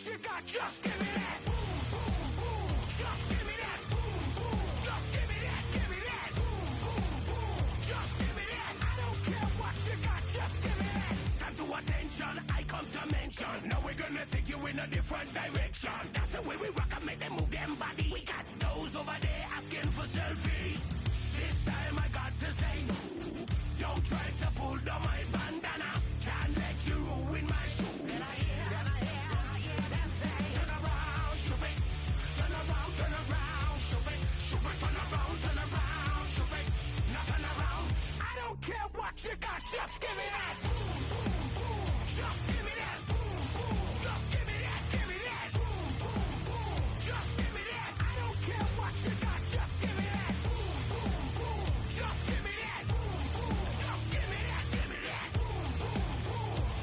what you got, just give me that. Just give me that. Just give me that, give me that. Just give me that. I don't care what you got, just give me that. Stand to attention, I come to mention. Now we're gonna take you in a different direction. That's the way we rock and make them move them body. We got those over there asking for selfies. This time I got to say no. Don't try to pull down my bandana. Can't let you ruin my shoe. Then I hear them say, turn around, shoot it. Turn around, shoot it. Shoot it, turn around, shoot it. Now turn around. I don't care what you got, just give me that. Just give me that. Just give me that, give me that. Just give me that. I don't care what you got, just give me that. Just give me that. Just give me that, give me that.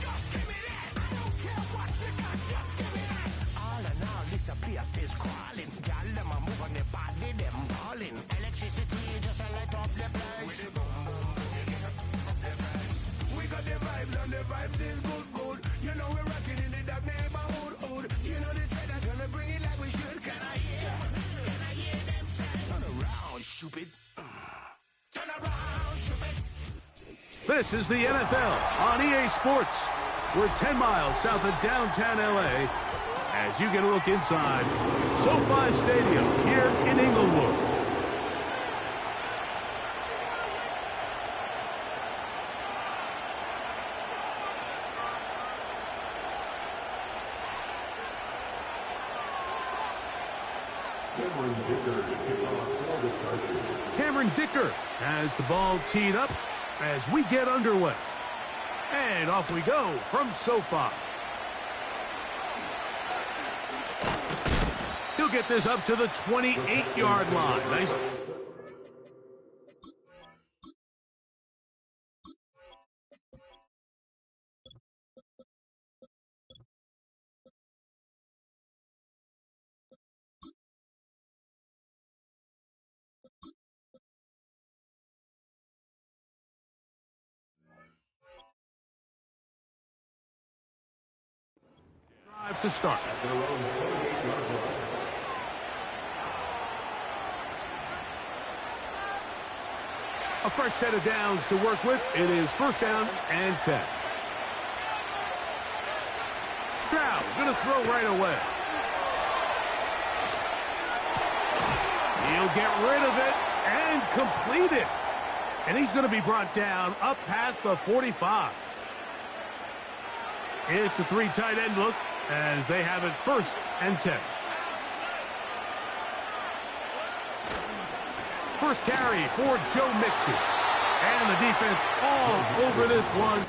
Just give me that. I don't care what you got, just give me that. All in all, this place is crawling. Y'all them a move on their body, them balling. Electricity just a light up the place. With the boom boom boom, you get up the face. We got the vibes and the vibes is good, good. You know we're rocking in the dark neighborhood, hood. You know the trend that's gonna bring it like we should. Can I hear them say? Turn around, stupid. Turn around, stupid. This is the NFL on EA Sports. We're 10 miles south of downtown LA as you get a look inside SoFi Stadium here in Inglewood. Cameron Dicker has the ball teed up as we get underway. And off we go from SoFi. He'll get this up to the 28-yard line. Nice. Drive to start. A fresh set of downs to work with. It is first down and 10. Stroud going to throw right away. He'll get rid of it and complete it. And he's going to be brought down up past the 45. It's a three tight end look as they have it first and 10. First carry for Joe Mixon. And the defense all over this one.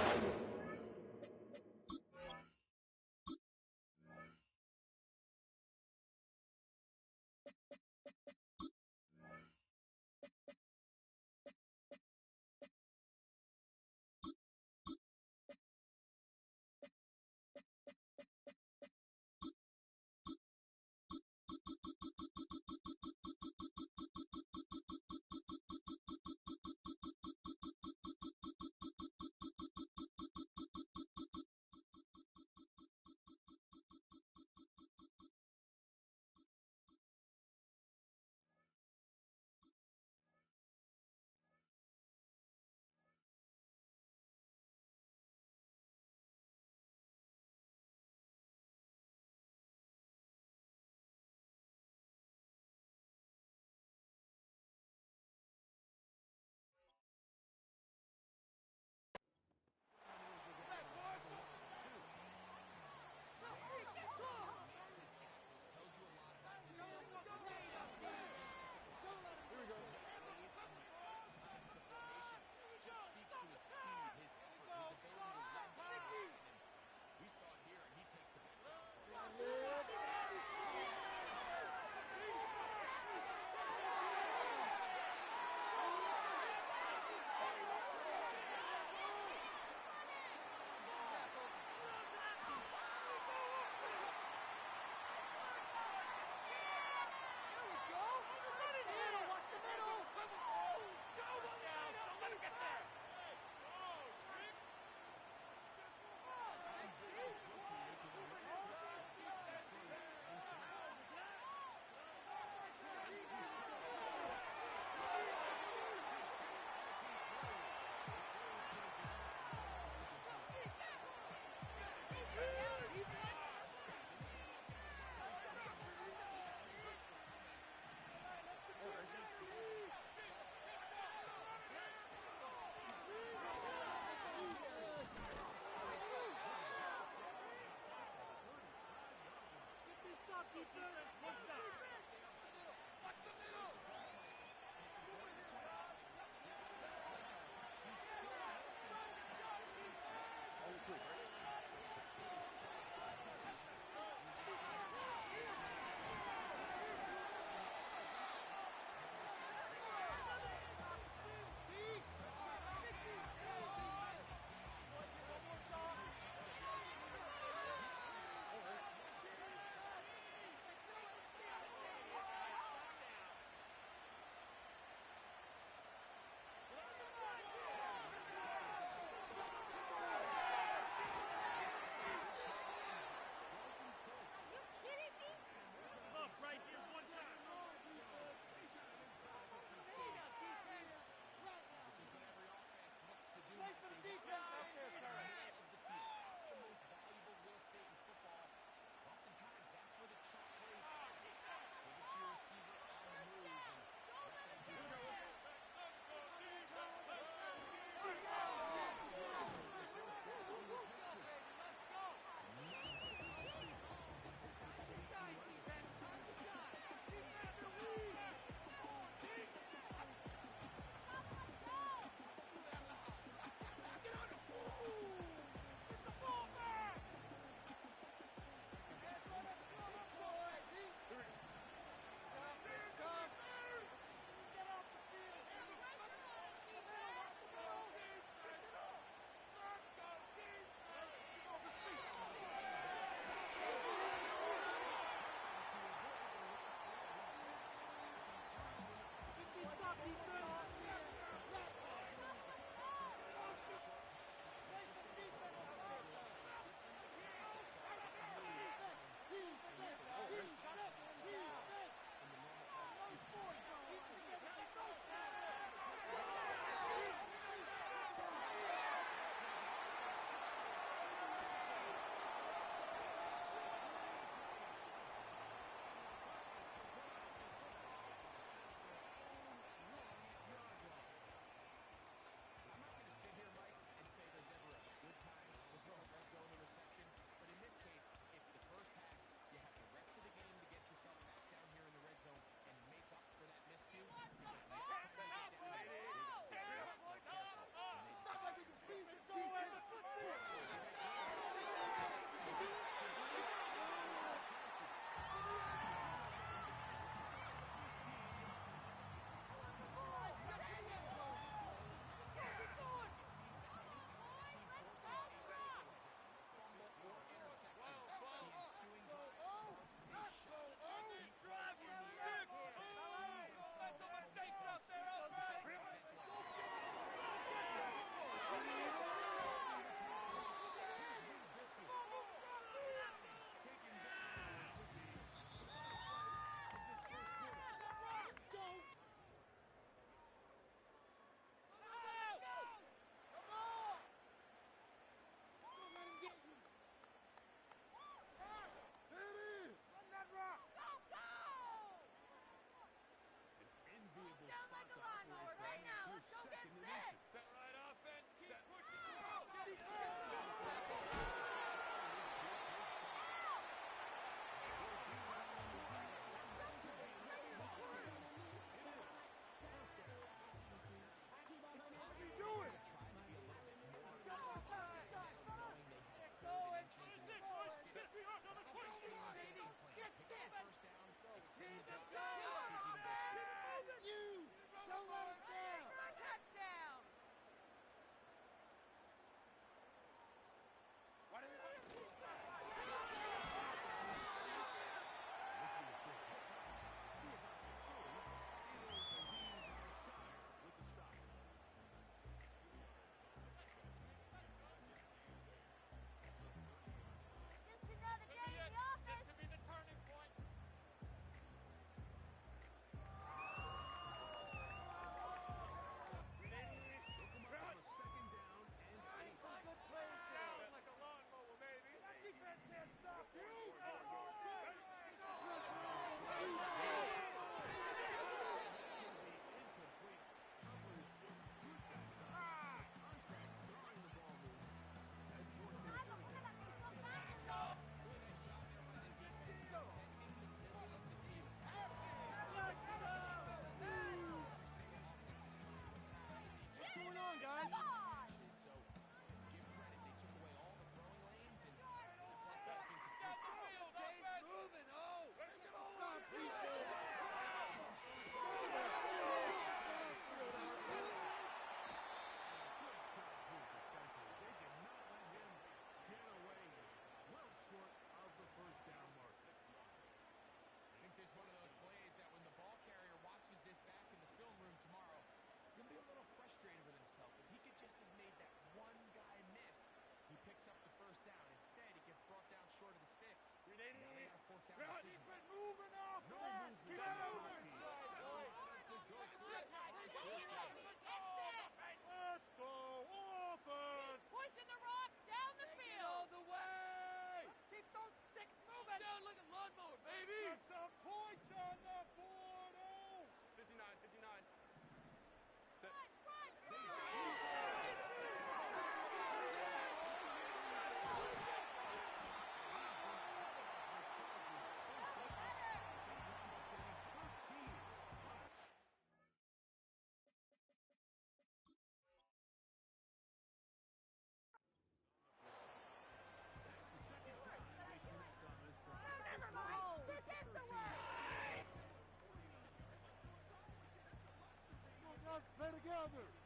another.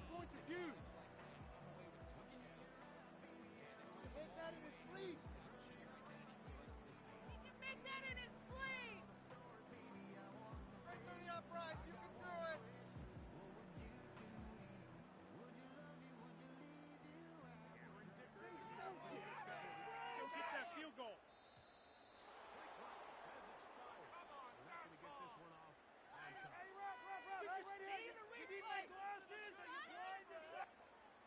Points are huge. Make that in his sleep. He can make that in his sleep. Straight through the uprights. You can do it. Go get that field goal. Has expired. We're not going to get this one off. Hey, ref. Hey, right here. You need my glasses? Are you blind?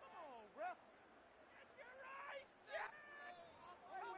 Come on, ref. Get your eyes checked. Hey,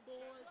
boys.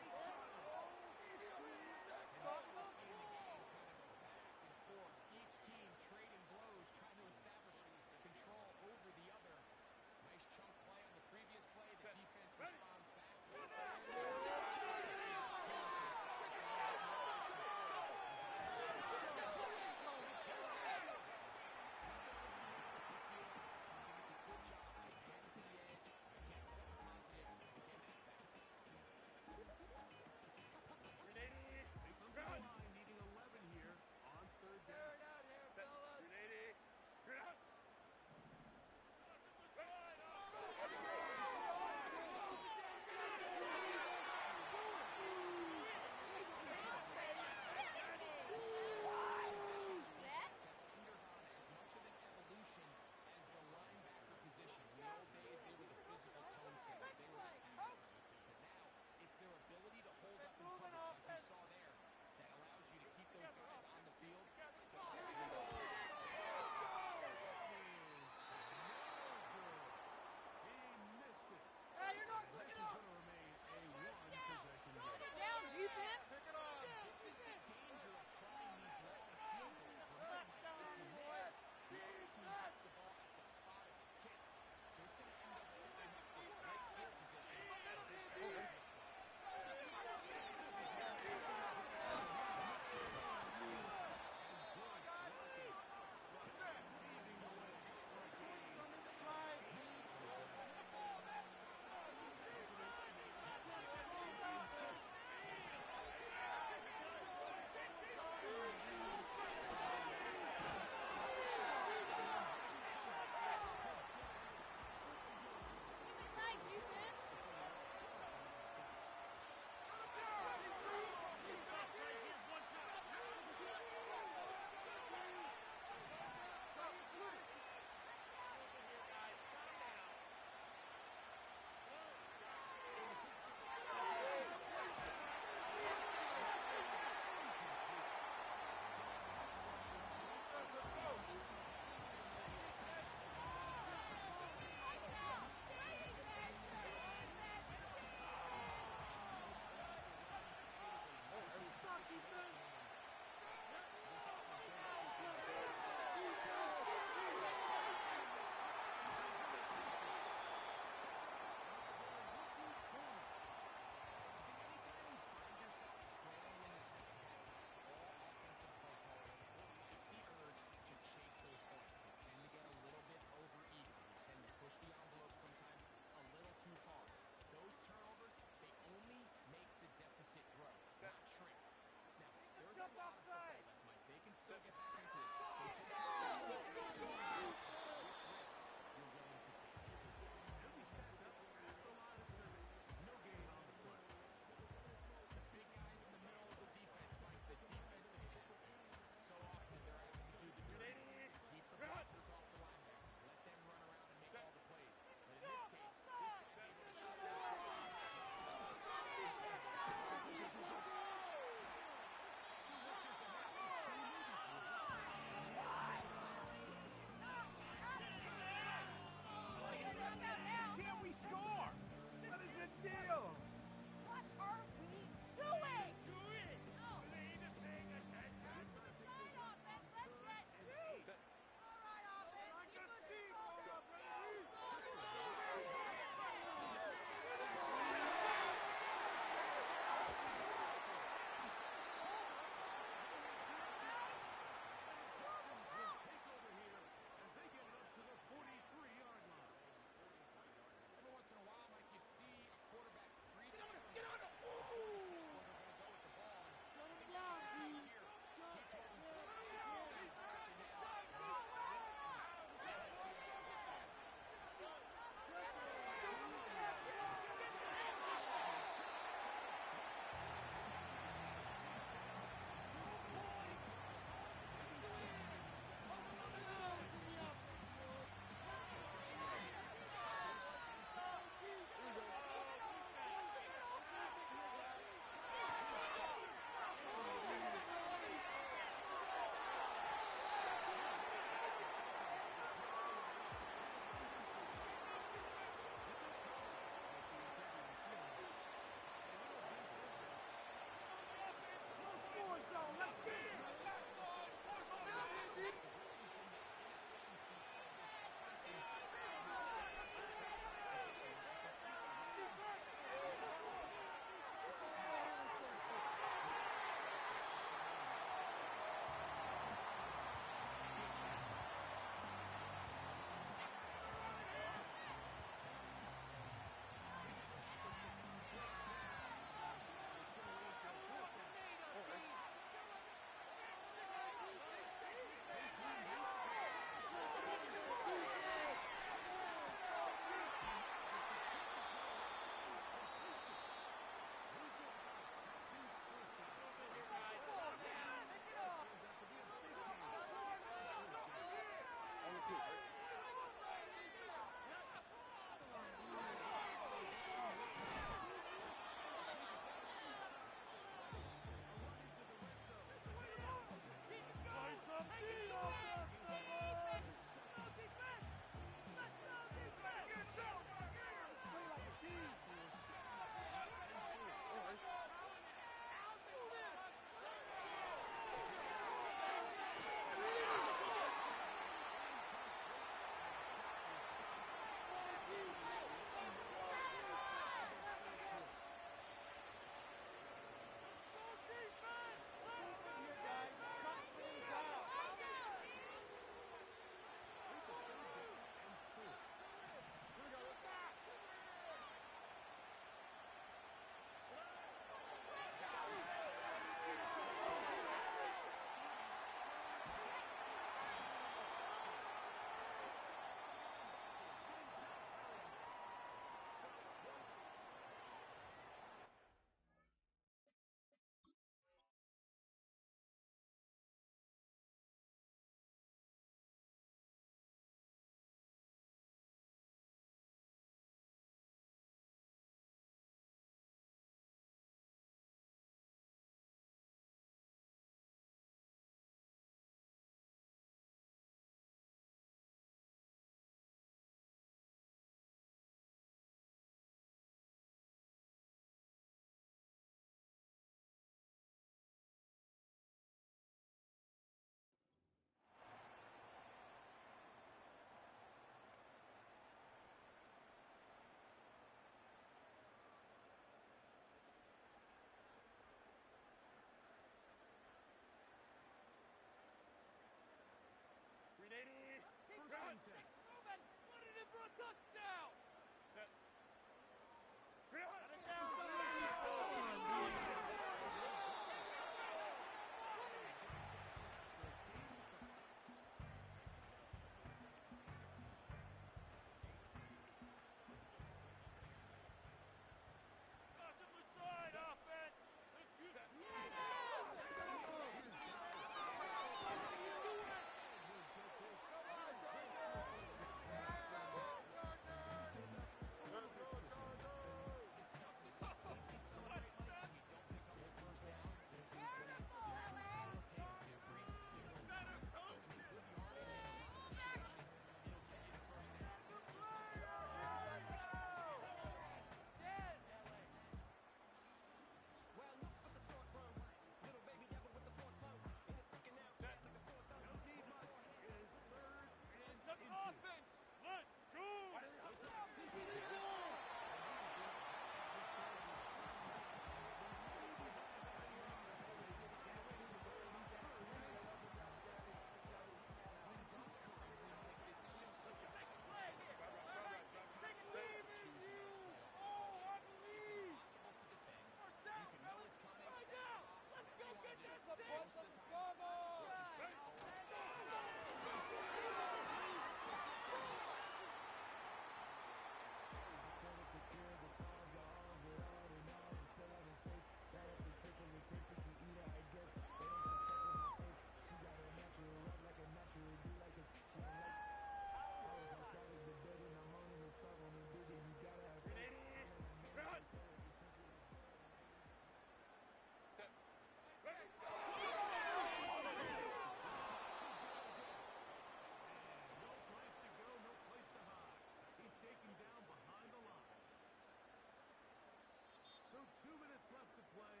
2 minutes left to play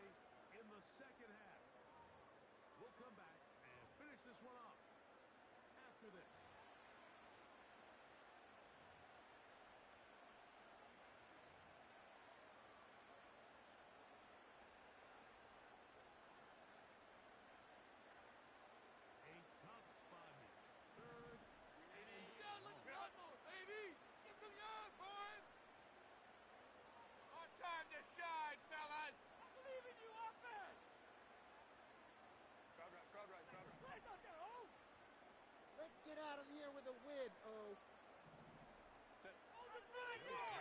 in the second half. We'll come back and finish this one off after this. A tough spot here. Third and Look good, baby! Get some yards, boys! Our time to shine, fellas! I believe in you, offense! Crowd right. Place out there, oh! Let's get out of here with a win, oh. Hold it right there!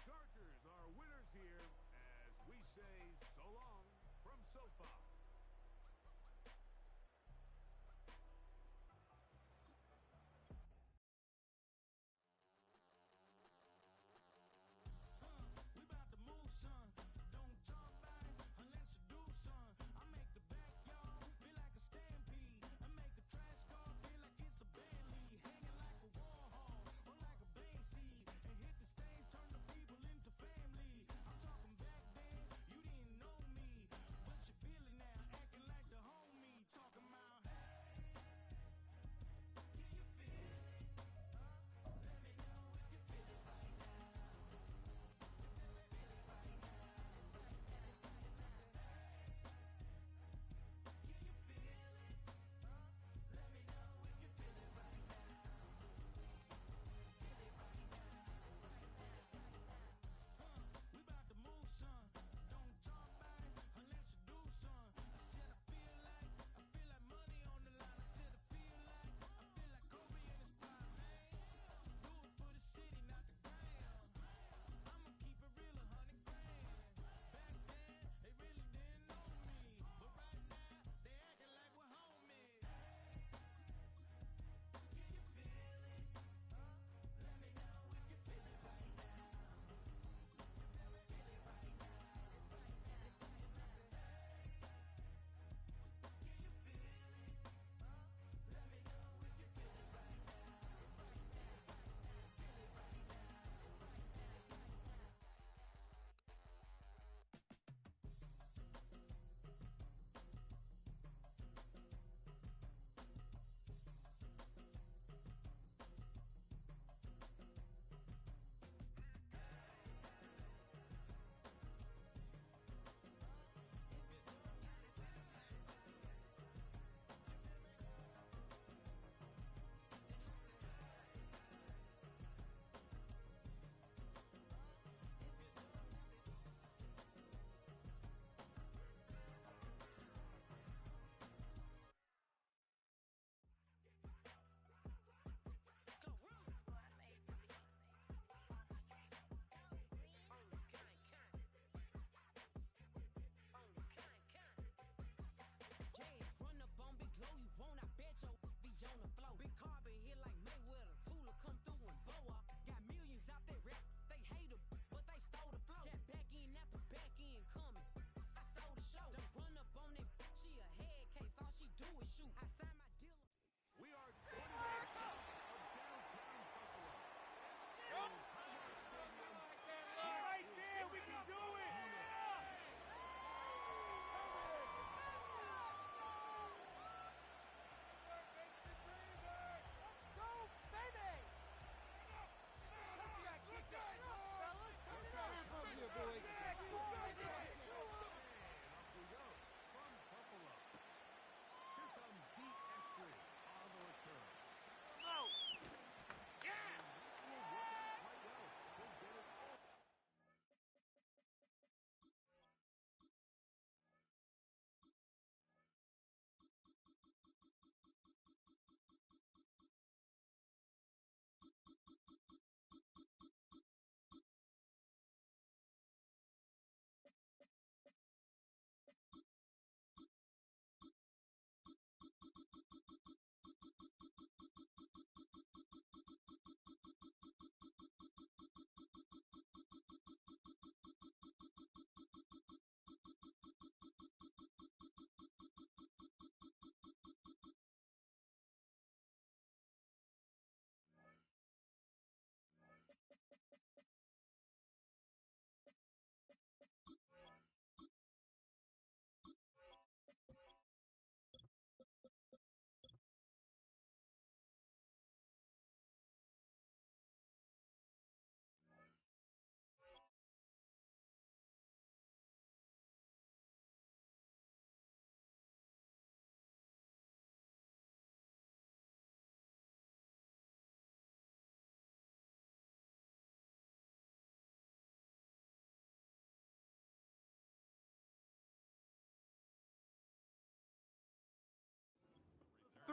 Chargers are winners here as we say so long from SoFi. We about to move, son. Don't talk about it unless you do, son.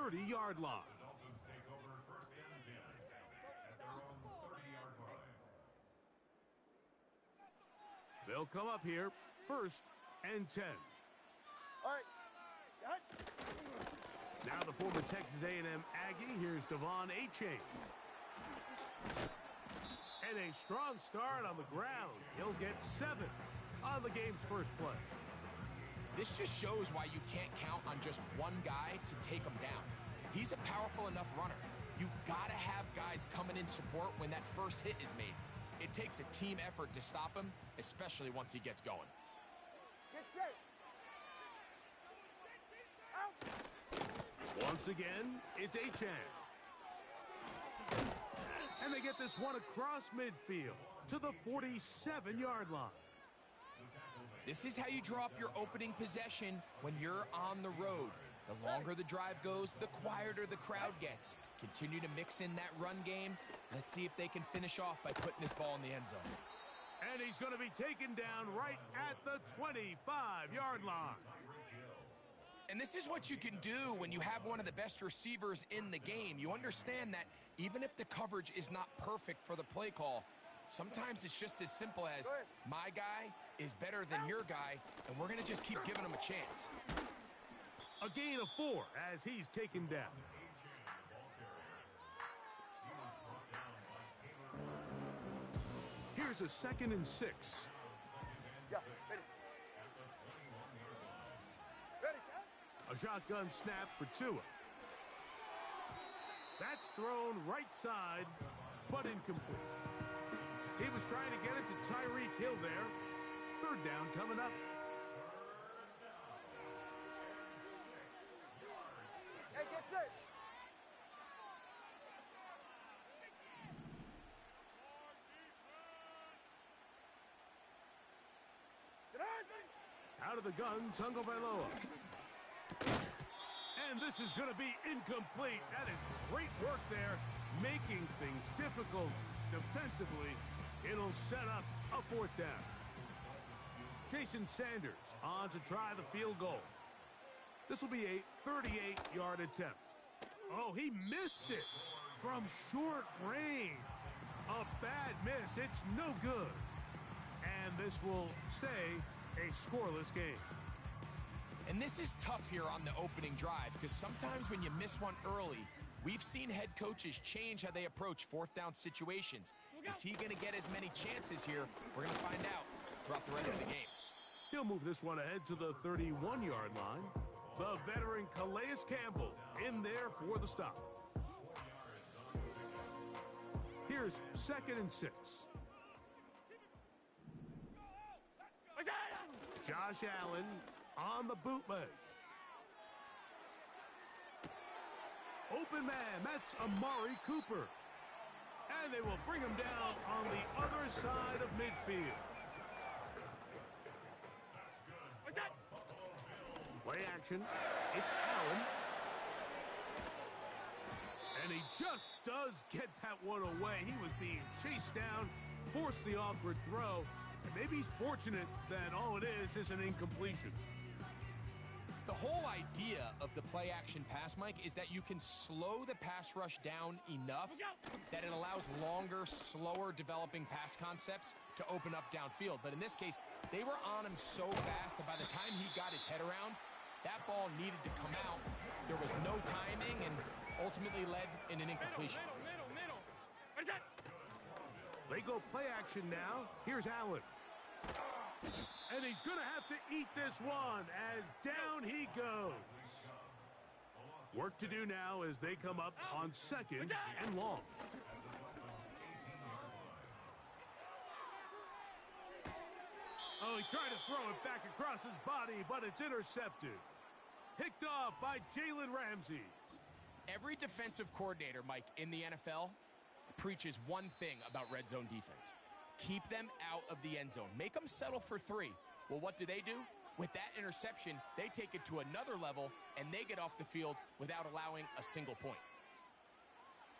30-yard line. They'll come up here, 1st and 10. All right. Shot. Now the former Texas A&M Aggie, here's Devon Achane. And a strong start on the ground. He'll get 7 on the game's first play. This just shows why you can't count on just one guy to take him down. He's a powerful enough runner. You gotta have guys coming in support when that first hit is made. It takes a team effort to stop him, especially once he gets going. Get set. Out. Once again, it's Achane. And they get this one across midfield to the 47-yard line. This is how you draw up your opening possession when you're on the road. The longer the drive goes, the quieter the crowd gets. Continue to mix in that run game. Let's see if they can finish off by putting this ball in the end zone. And he's going to be taken down right at the 25-yard line. And this is what you can do when you have one of the best receivers in the game. You understand that even if the coverage is not perfect for the play call, sometimes it's just as simple as my guy is better than your guy, and we're going to just keep giving him a chance. A gain of 4 as he's taken down. Here's a 2nd and 6. Yeah, ready. Ready, shot. A shotgun snap for Tua. That's thrown right side, but incomplete. He was trying to get it to Tyreek Hill there. 3rd down coming up. Hey, get set. Get on. Out of the gun, Tagovailoa. And this is going to be incomplete. That is great work there, making things difficult defensively. It'll set up a 4th down. Jason Sanders on to try the field goal. This will be a 38-yard attempt. Oh, he missed it from short range. A bad miss. It's no good. And this will stay a scoreless game. And this is tough here on the opening drive because sometimes when you miss one early, we've seen head coaches change how they approach 4th down situations. Is he going to get as many chances here? We're going to find out throughout the rest of the game. He'll move this one ahead to the 31-yard line. The veteran Calais Campbell in there for the stop. Here's 2nd and 6. Josh Allen on the bootleg. Open man, that's Amari Cooper. And they will bring him down on the other side of midfield. Play action. It's Allen. And he just does get that one away. He was being chased down, forced the awkward throw. And maybe he's fortunate that all it is an incompletion. The whole idea of the play action pass, Mike, is that you can slow the pass rush down enough that it allows longer, slower developing pass concepts to open up downfield. But in this case, they were on him so fast that by the time he got his head around, that ball needed to come out. There was no timing and ultimately led in an incompletion. Middle. What is that? They go play action now. Here's Allen. And he's going to have to eat this one as down he goes. Work to do now as they come up on 2nd and long. Oh, he tried to throw it back across his body, but it's intercepted. Picked off by Jalen Ramsey. Every defensive coordinator, Mike, in the NFL preaches one thing about red zone defense. Keep them out of the end zone. Make them settle for 3. Well, what do? With that interception, they take it to another level, and they get off the field without allowing a single point.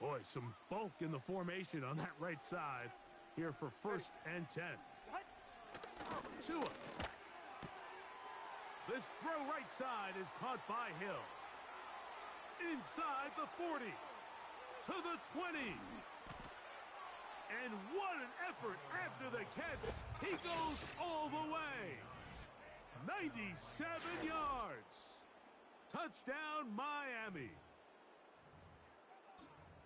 Boy, some bulk in the formation on that right side here for 1st and 10. Tua. This throw right side is caught by Hill. inside the 40, to the 20. And what an effort after the catch. He goes all the way. 97 yards. Touchdown, Miami.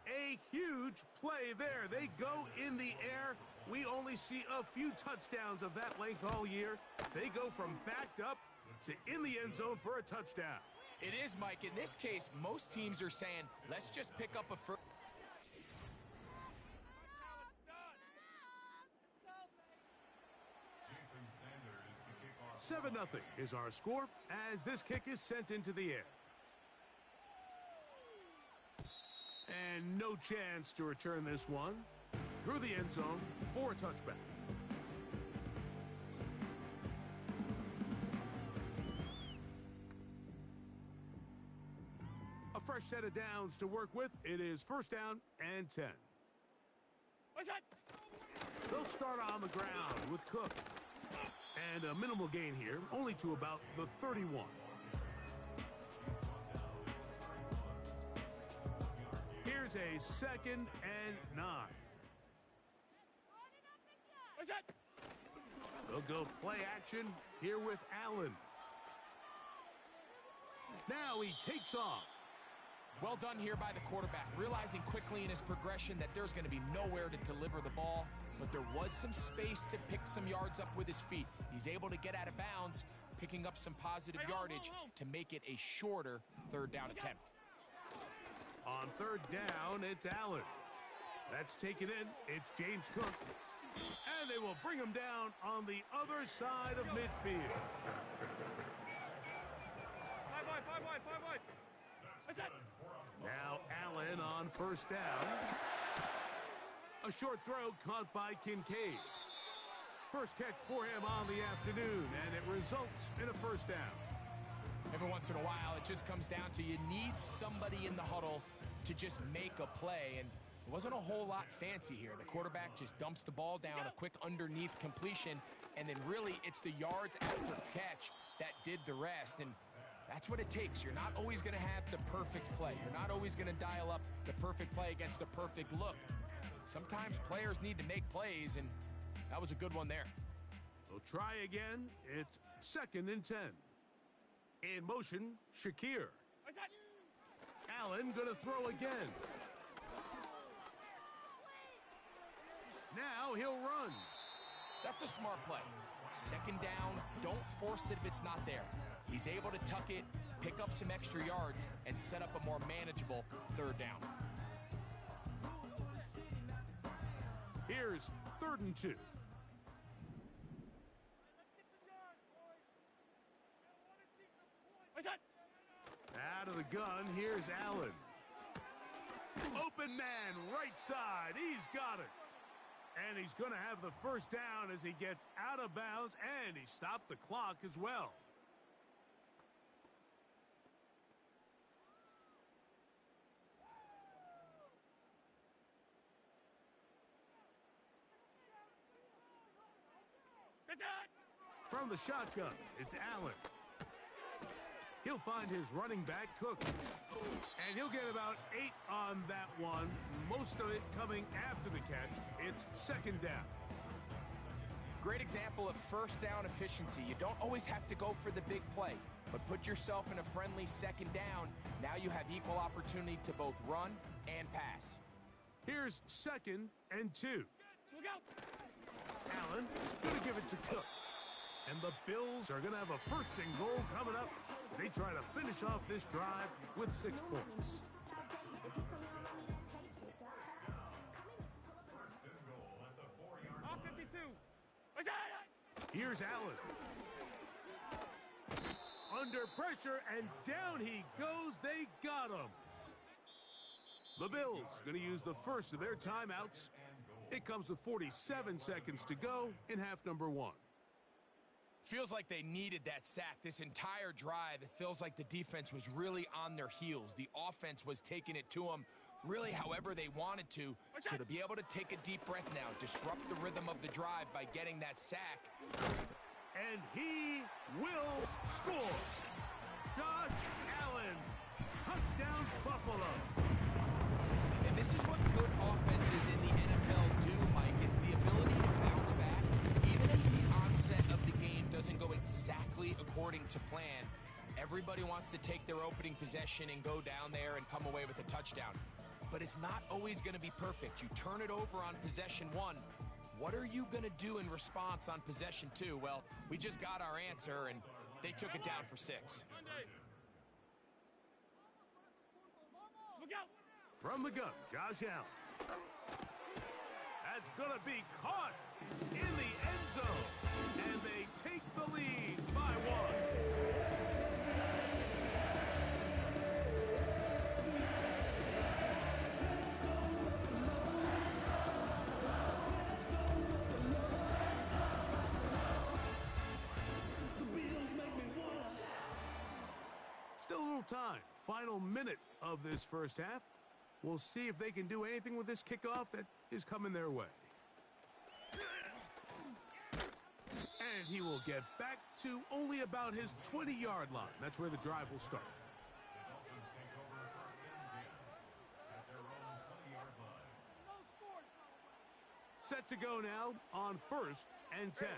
A huge play there. They go in the air. We only see a few touchdowns of that length all year. They go from backed up to in the end zone for a touchdown. It is, Mike. In this case, most teams are saying, let's just pick up a first. That's how it's done. 7-0 is our score as this kick is sent into the air. And no chance to return this one through the end zone for a touchback. A fresh set of downs to work with. It is first down and 10. What's that? They'll start on the ground with Cook. And a minimal gain here, only to about the 31. Here's a 2nd and 9. What's that? They'll go play action here with Allen. Now he takes off. Well done here by the quarterback, realizing quickly in his progression that there's going to be nowhere to deliver the ball, but there was some space to pick some yards up with his feet. He's able to get out of bounds, picking up some positive yardage to make it a shorter third down attempt. On third down, it's Allen. That's taken in. It's James Cook. And they will bring him down on the other side of midfield. 5 wide. What's that? Now Allen on first down. A short throw caught by Kincaid. First catch for him on the afternoon, and it results in a first down. Every once in a while, it just comes down to you need somebody in the huddle to just make a play, and it wasn't a whole lot fancy here. The quarterback just dumps the ball down, a quick underneath completion, and then really it's the yards after catch that did the rest, and that's what it takes. You're not always going to have the perfect play. You're not always going to dial up the perfect play against the perfect look. Sometimes players need to make plays, and that was a good one there. They'll try again. It's 2nd and 10. In motion, Shakir. What's that? Allen going to throw again. Now he'll run. That's a smart play. 2nd down, don't force it if it's not there. He's able to tuck it, pick up some extra yards, and set up a more manageable third down. Here's 3rd and 2. What's that? Out of the gun, here's Allen. Open man, right side. He's got it. And he's going to have the first down as he gets out of bounds, and he stopped the clock as well. What's that? From the shotgun, it's Allen. He'll find his running back, Cook. And he'll get about 8 on that one. Most of it coming after the catch. It's 2nd down. Great example of first down efficiency. You don't always have to go for the big play, but put yourself in a friendly 2nd down. Now you have equal opportunity to both run and pass. Here's 2nd and 2. Look out! Allen going to give it to Cook. And the Bills are going to have a 1st and goal coming up. They try to finish off this drive with 6 points. Off 52. What's that? Here's Allen. Under pressure, and down he goes. They got him. The Bills going to use the first of their timeouts. It comes with 47 seconds to go in half number 1. Feels like they needed that sack this entire drive. It feels like the defense was really on their heels. The offense was taking it to them really however they wanted to. So to be able to take a deep breath now, disrupt the rhythm of the drive by getting that sack. And he will score. Josh Allen Touchdown, Buffalo. And this is what good offenses in the NFL do, Mike. It's the ability to bounce back. Even if the onset of the game doesn't go exactly according to plan, everybody wants to take their opening possession and go down there and come away with a touchdown. But it's not always going to be perfect. You turn it over on possession 1. What are you going to do in response on possession 2? Well, we just got our answer, and they took it down for 6. From the gun, Josh Allen. That's going to be caught in the end zone. And they take the lead by 1. Still a little time. Final minute of this first half. We'll see if they can do anything with this kickoff that is coming their way. And he will get back to only about his 20-yard line. That's where the drive will start. Set to go now on 1st and 10.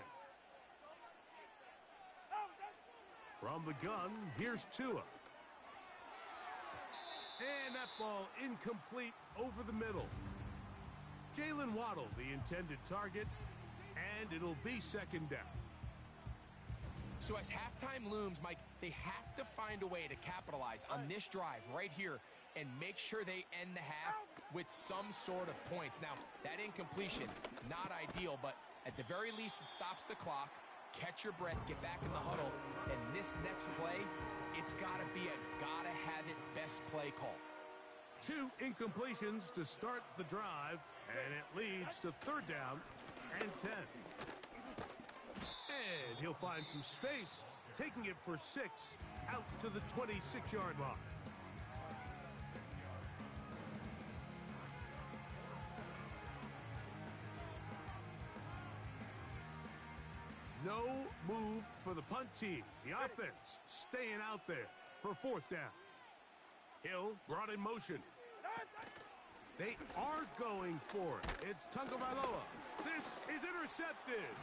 From the gun, here's Tua. And that ball incomplete over the middle. Jalen Waddle, the intended target, and it'll be 2nd down. So as halftime looms, Mike, they have to find a way to capitalize on this drive right here and make sure they end the half with some sort of points. Now, that incompletion, not ideal, but at the very least, it stops the clock. Catch your breath, get back in the huddle, and this next play, it's got to be a gotta-have-it best play call. 2 incompletions to start the drive, and it leads to 3rd down and 10. And he'll find some space, taking it for 6 out to the 26-yard line. No move for the punt team. The offense staying out there for 4th down. Hill brought in motion. They are going for it. It's Tagovailoa. This is intercepted.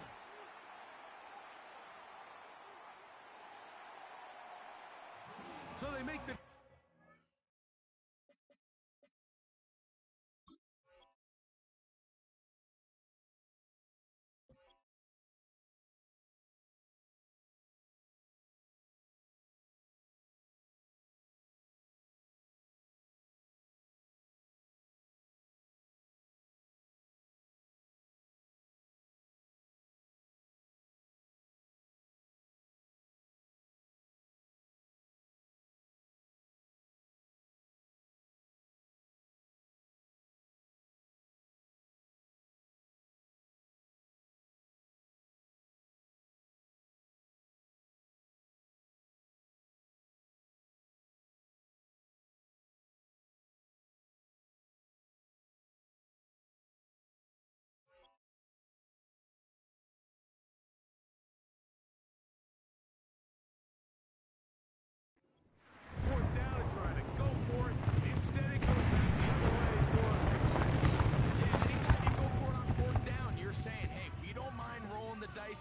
So they make the...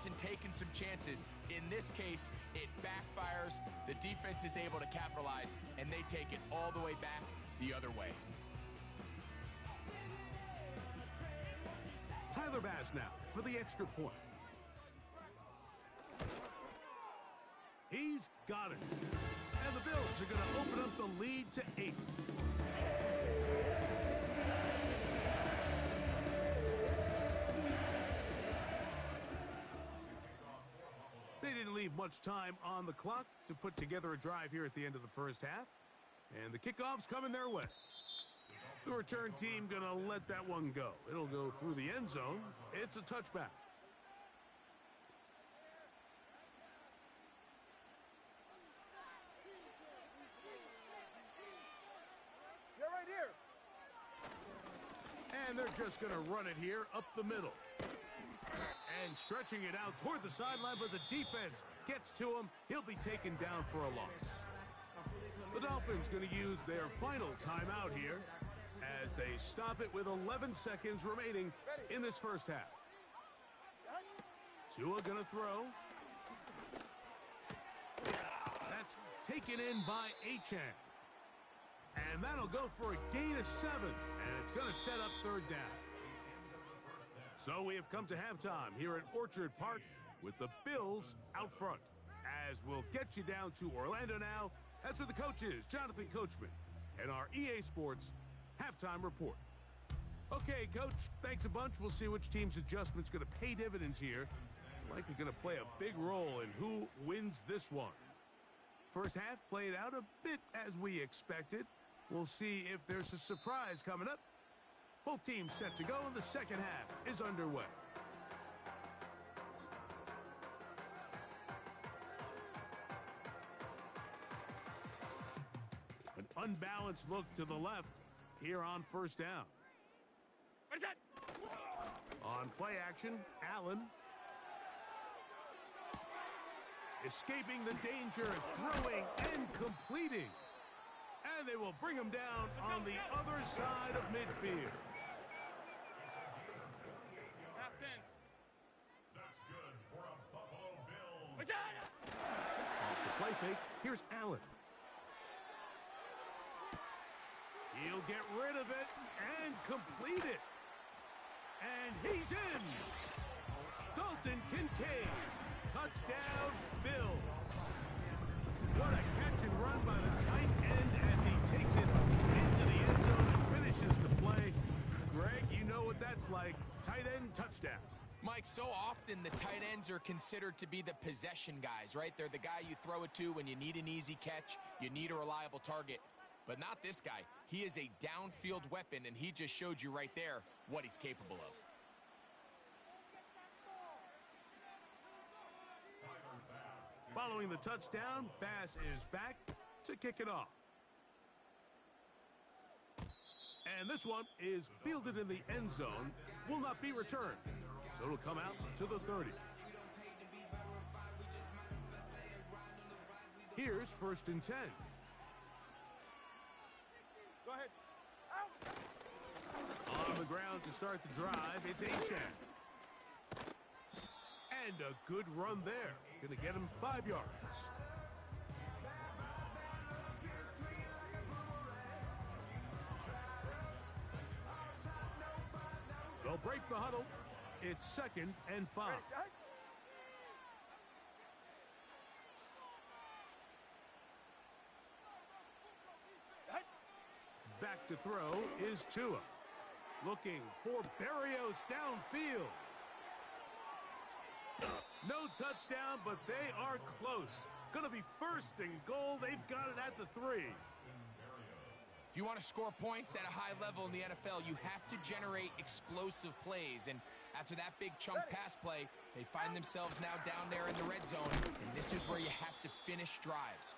And taking some chances. In this case, it backfires. The defense is able to capitalize, and they take it all the way back the other way. Tyler Bass now for the extra point. He's got it. And the Bills are going to open up the lead to 8. They didn't leave much time on the clock to put together a drive here at the end of the first half. And the kickoff's coming their way. The return team going to let that one go. It'll go through the end zone. It's a touchback. You're right here. And they're just going to run it here up the middle. And stretching it out toward the sideline, but the defense gets to him. He'll be taken down for a loss. The Dolphins going to use their final timeout here as they stop it with 11 seconds remaining in this first half. Tua going to throw. That's taken in by Achane. And that'll go for a gain of 7. And it's going to set up third down. So we have come to halftime here at Orchard Park with the Bills out front. As we'll get you down to Orlando now. That's where the coach is, Jonathan Coachman, and our EA Sports halftime report. Okay, Coach, thanks a bunch. We'll see which team's adjustment's going to pay dividends here. Likely going to play a big role in who wins this one. First half played out a bit as we expected. We'll see if there's a surprise coming up. Both teams set to go, and the second half is underway. An unbalanced look to the left here on first down. On play action, Allen. Escaping the danger, throwing and completing. And they will bring him down on the other side of midfield. That's good for a Buffalo Bills. Off the play fake, here's Allen. He'll get rid of it and complete it. And he's in. Dalton Kincaid. Touchdown, Bills. What a catch and run by the tight end as he takes it into the end zone and finishes the play. Greg, you know what that's like. Tight end touchdown. Mike, so often the tight ends are considered to be the possession guys, right? They're the guy you throw it to when you need an easy catch, you need a reliable target. But not this guy. He is a downfield weapon, and he just showed you right there what he's capable of. Following the touchdown, Bass is back to kick it off. And this one is fielded in the end zone, will not be returned. So it'll come out to the 30. Here's 1st and 10. Go ahead. Out. On the ground to start the drive, it's Achane. And a good run there. Going to get him 5 yards. They'll break the huddle. It's 2nd and 5. Back to throw is Tua. Looking for Berrios downfield. No touchdown, but they are close. Going to be 1st and goal. They've got it at the 3. If you want to score points at a high level in the NFL, you have to generate explosive plays. And after that big chunk pass play, they find themselves now down there in the red zone. And this is where you have to finish drives.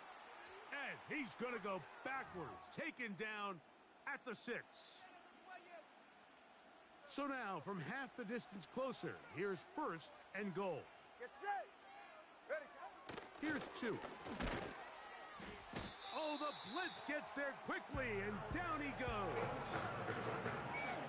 And he's going to go backwards, taken down at the 6. So now, from half the distance closer, here's 1st and goal. Get set. Ready. Here's 2. Oh, the blitz gets there quickly, and down he goes.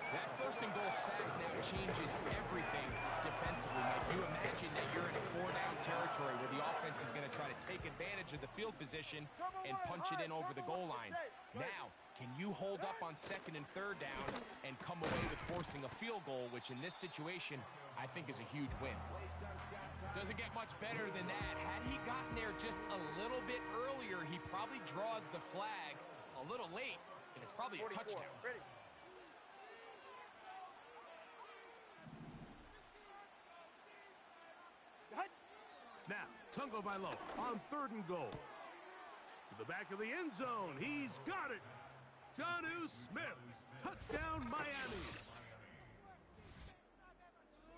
That 1st and goal sack now changes everything defensively. Mike, you imagine that you're in a 4-down territory where the offense is going to try to take advantage of the field position and punch it in over the goal line. Now, can you hold up on 2nd and 3rd down and come away with forcing a field goal, which in this situation, I think is a huge win. Doesn't get much better than that. Had he gotten there just a little bit earlier, he probably draws the flag a little late, and it's probably a touchdown. Ready. Now, Tungo Bailoa on 3rd and goal. To the back of the end zone. He's got it. Jonnu Smith. Touchdown, Miami.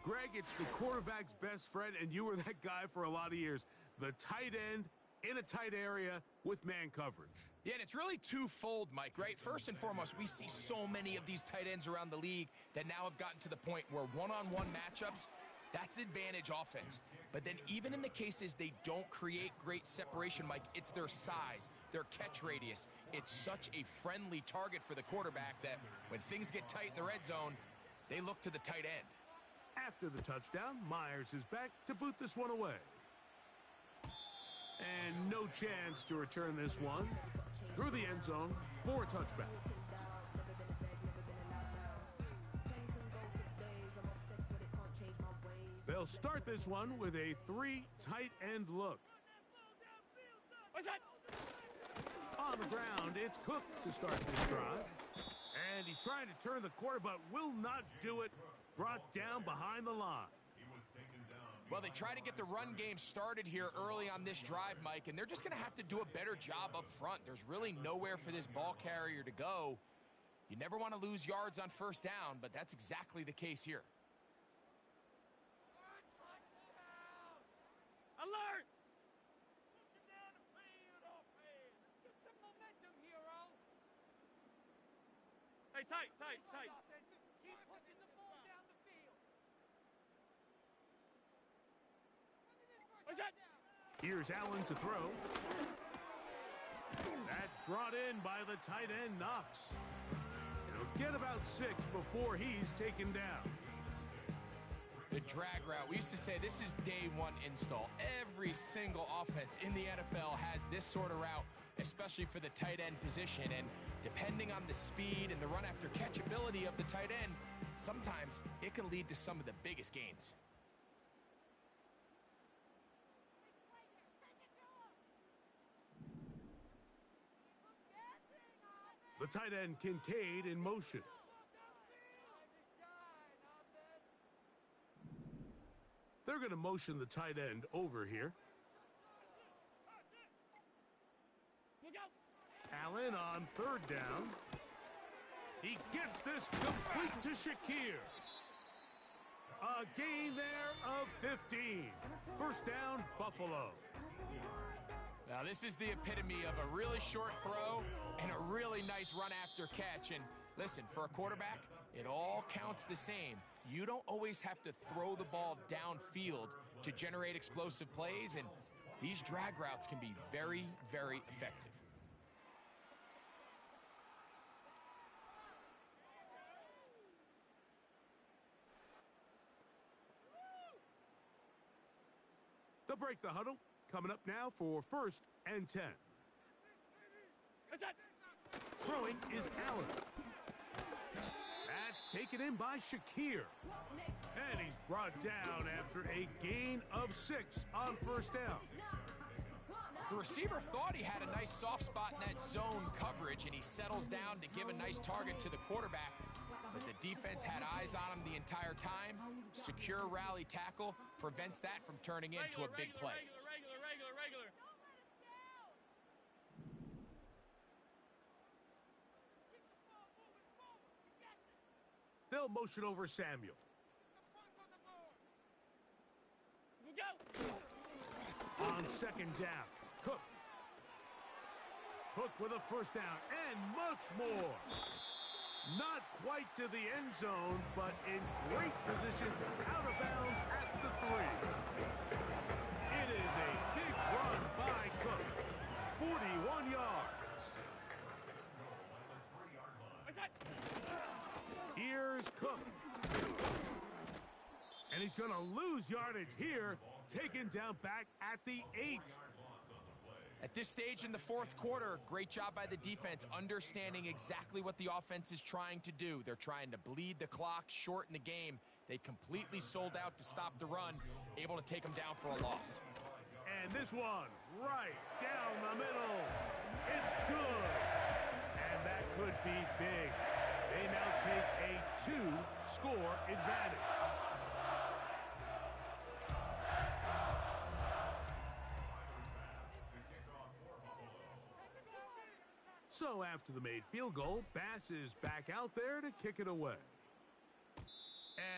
Greg, it's the quarterback's best friend, and you were that guy for a lot of years. The tight end in a tight area with man coverage. Yeah, and it's really twofold, Mike, right? First and foremost, we see so many of these tight ends around the league that now have gotten to the point where one-on-one matchups, that's advantage offense. But then even in the cases they don't create great separation, Mike, it's their size, their catch radius. It's such a friendly target for the quarterback that when things get tight in the red zone, they look to the tight end. After the touchdown, Myers is back to boot this one away. And no chance to return this one through the end zone for a touchback. They'll start this one with a 3 tight end look. On the ground, it's Cook to start this drive. And he's trying to turn the corner, but will not do it. Brought down behind the line. Well, they try to get the run game started here early on this drive, Mike, and they're just going to have to do a better job up front. There's really nowhere for this ball carrier to go. You never want to lose yards on first down, but that's exactly the case here. Alert! Push him down the field, offhand. Let's get some momentum, hero. Hey, tight. Keep pushing the ball down the field. What's that? Here's Allen to throw. That's brought in by the tight end, Knox. It'll get about 6 before he's taken down. The drag route. We used to say this is day one install. Every single offense in the NFL has this sort of route, especially for the tight end position. And depending on the speed and the run after catch ability of the tight end, sometimes it can lead to some of the biggest gains. The tight end, Kincaid, in motion. They're going to motion the tight end over here. Allen on 3rd down. He gets this complete to Shakir. A gain there of 15. First down, Buffalo. Now, this is the epitome of a really short throw and a really nice run after catch. And listen, for a quarterback, it all counts the same. You don't always have to throw the ball downfield to generate explosive plays, and these drag routes can be very, very effective. They'll break the huddle. Coming up now for 1st and 10. What's that? Throwing is Allen. That's taken in by Shakir. And he's brought down after a gain of 6 on 1st down. The receiver thought he had a nice soft spot in that zone coverage, and he settles down to give a nice target to the quarterback. But the defense had eyes on him the entire time. Secure rally tackle prevents that from turning into a big play. Regular. They'll motion over Samuel. On 2nd down, Cook. Cook with a 1st down and much more. Not quite to the end zone, but in great position out of bounds at the 3. It is a big run by Cook. 41 yards. Here's Cook. And he's going to lose yardage here, taken down back at the 8. At this stage in the 4th quarter, great job by the defense, understanding exactly what the offense is trying to do. They're trying to bleed the clock, shorten the game. They completely sold out to stop the run, able to take them down for a loss. And this one, right down the middle. It's good. And that could be big. They now take a 2-score advantage. So after the made field goal, Bass is back out there to kick it away.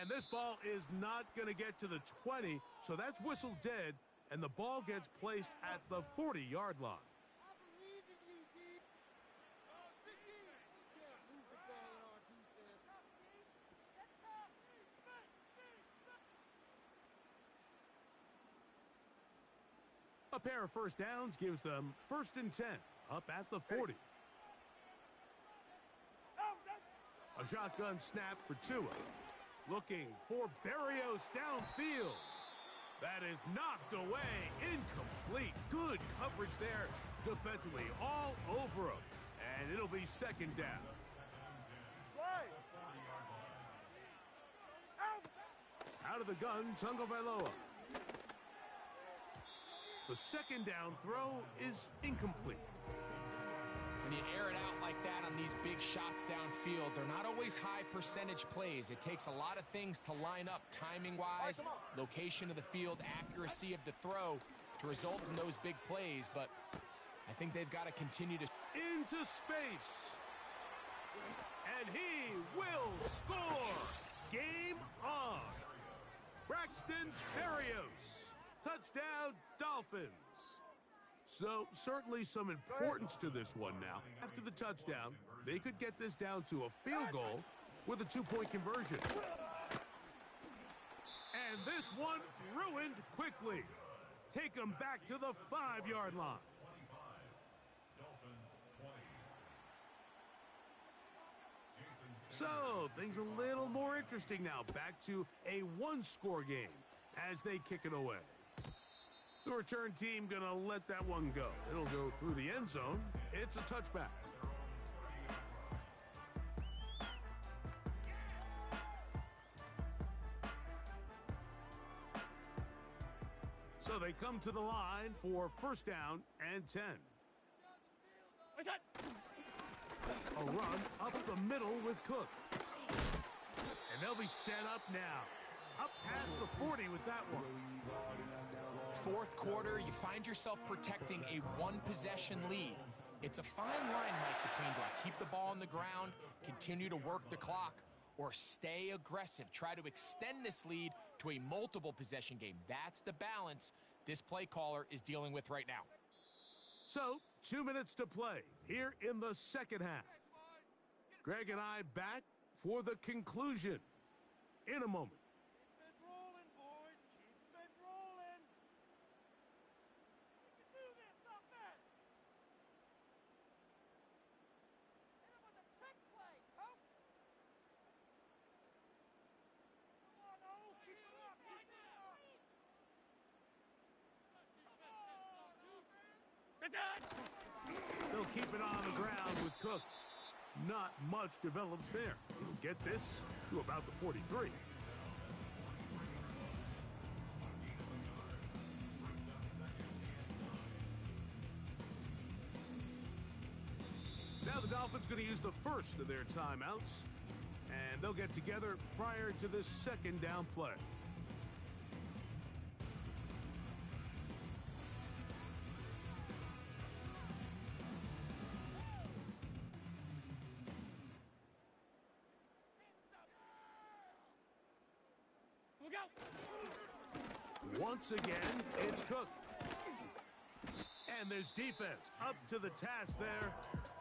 And this ball is not going to get to the 20, so that's whistled dead, and the ball gets placed at the 40-yard line. I believe in you, D. You can't move the ball in our defense. A pair of first downs gives them 1st and 10, up at the 40. A shotgun snap for Tua. Looking for Berrios downfield. That is knocked away, incomplete. Good coverage there defensively, all over him. And it'll be 2nd down. Out of the gun, Tagovailoa. The 2nd down throw is incomplete. When you air it out like that on these big shots downfield, they're not always high percentage plays. It takes a lot of things to line up timing-wise, location of the field, accuracy of the throw to result in those big plays. But I think they've got to continue to... Into space. And he will score. Game on. Braxton Berrios. Touchdown, Dolphins. So, certainly some importance to this one now. After the touchdown, they could get this down to a field goal with a 2-point conversion. And this one ruined quickly. Take them back to the 5-yard line. So, things a little more interesting now. Back to a 1-score game as they kick it away. The return team gonna let that one go. It'll go through the end zone. It's a touchback. So they come to the line for 1st down and 10. A run up the middle with Cook. And they'll be set up now. Up past the 40 with that one. 4th quarter, you find yourself protecting a 1-possession lead. It's a fine line, Mike, between do I keep the ball on the ground, continue to work the clock, or stay aggressive, try to extend this lead to a multiple-possession game. That's the balance this play caller is dealing with right now. So, 2 minutes to play here in the 2nd half. Greg and I back for the conclusion in a moment. Keep it rolling, boys. Keep it rolling. We can do this offense. Hit him with a trick play, coach. Come on, O. Keep it up. Keep it up. They'll keep it on the ground with Cook. Not much develops there. He'll get this to about the 43. Now the Dolphins going to use the first of their timeouts, and they'll get together prior to this 2nd down play. Once again, it's Cook. And there's defense up to the task there.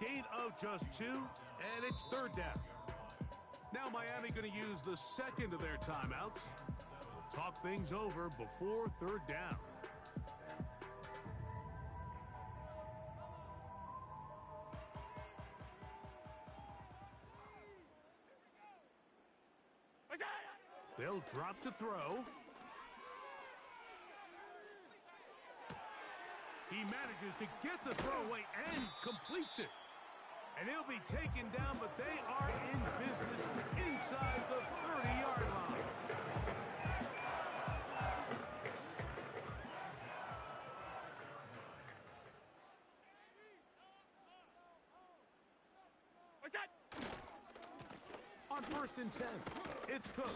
Gain of just 2, and it's 3rd down. Now Miami going to use the 2nd of their timeouts. Talk things over before 3rd down. They'll drop to throw. He manages to get the throwaway and completes it. And he'll be taken down, but they are in business inside the 30-yard line. What's that? On 1st and 10, it's Cook.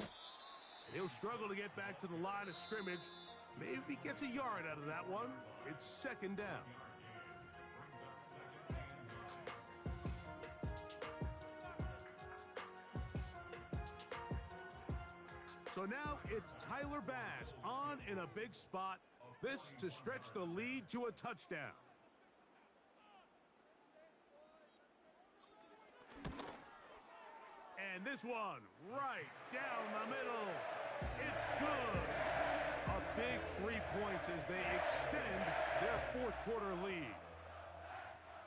He'll struggle to get back to the line of scrimmage. Maybe gets a yard out of that one. It's 2nd down. So now it's Tyler Bass on in a big spot. This to stretch the lead to a touchdown. And this one right down the middle. It's good. A big 3 points as they extend their fourth quarter lead.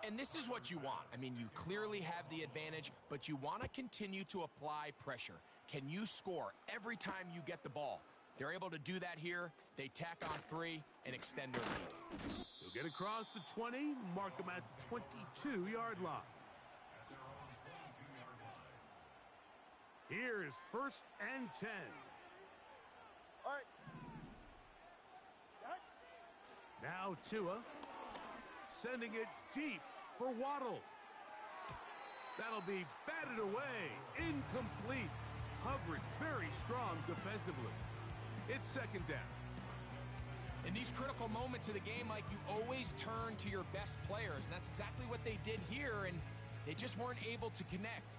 And this is what you want. I mean, you clearly have the advantage, but you want to continue to apply pressure. Can you score every time you get the ball? They're able to do that here. They tack on 3 and extend their lead. He'll get across the 20, mark him at the 22-yard line. Here's 1st and 10. All right. Set. Now Tua, sending it deep for Waddle. That'll be batted away, incomplete. Coverage very strong defensively. It's 2nd down. In these critical moments of the game, Mike, you always turn to your best players, and that's exactly what they did here, and they just weren't able to connect.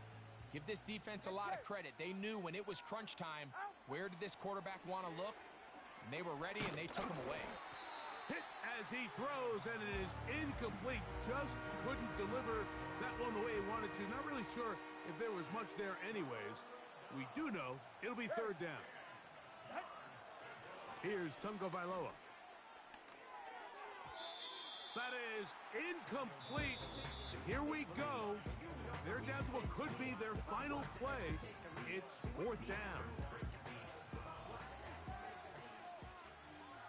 Give this defense a lot of credit. They knew when it was crunch time, where did this quarterback want to look? And they were ready, and they took him away. Hit as he throws, and it is incomplete. Just couldn't deliver that one the way he wanted to. Not really sure if there was much there anyways. We do know it'll be 3rd down. Here's Tungo Vailoa. That is incomplete. Here we go. They're down to what could be their final play. It's 4th down.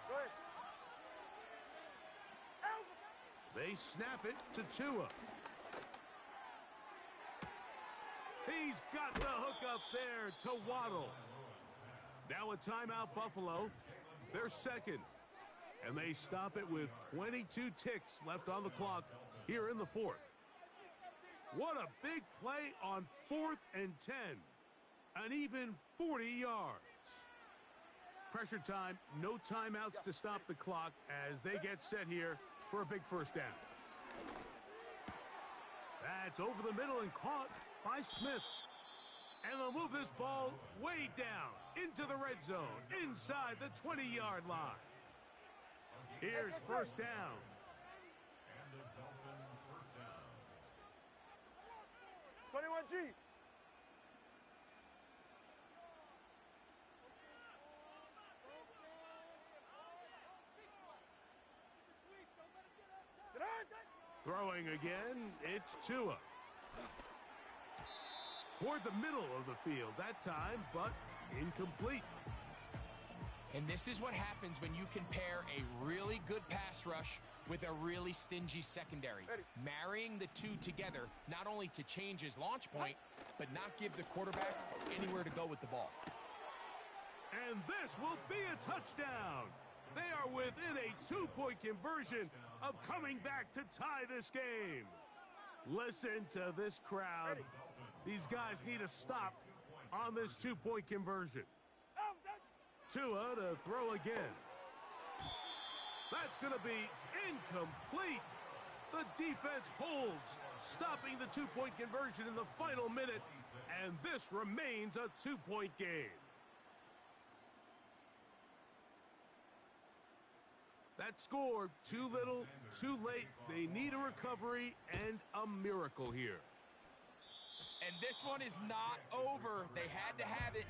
Good. They snap it to Tua. He's got the hook up there to Waddle. Now a timeout, Buffalo. They're 2nd. And they stop it with 22 ticks left on the clock here in the 4th. What a big play on 4th and 10. An even 40 yards. Pressure time, no timeouts to stop the clock as they get set here for a big 1st down. That's over the middle and caught by Smith. And they'll move this ball way down into the red zone, inside the 20-yard line. Here's 1st down. 21G. Get on. Throwing again, it's Tua. Toward the middle of the field that time, but incomplete. And this is what happens when you can pair a really good pass rush with a really stingy secondary. Marrying the two together, not only to change his launch point, but not give the quarterback anywhere to go with the ball. And this will be a touchdown. They are within a 2-point conversion of coming back to tie this game. Listen to this crowd. These guys need a stop on this 2-point conversion. Tua to throw again. That's going to be incomplete. The defense holds, stopping the 2-point conversion in the final minute, and this remains a 2-point game. That score, too little, too late. They need a recovery and a miracle here. And this one is not over. They had to have it,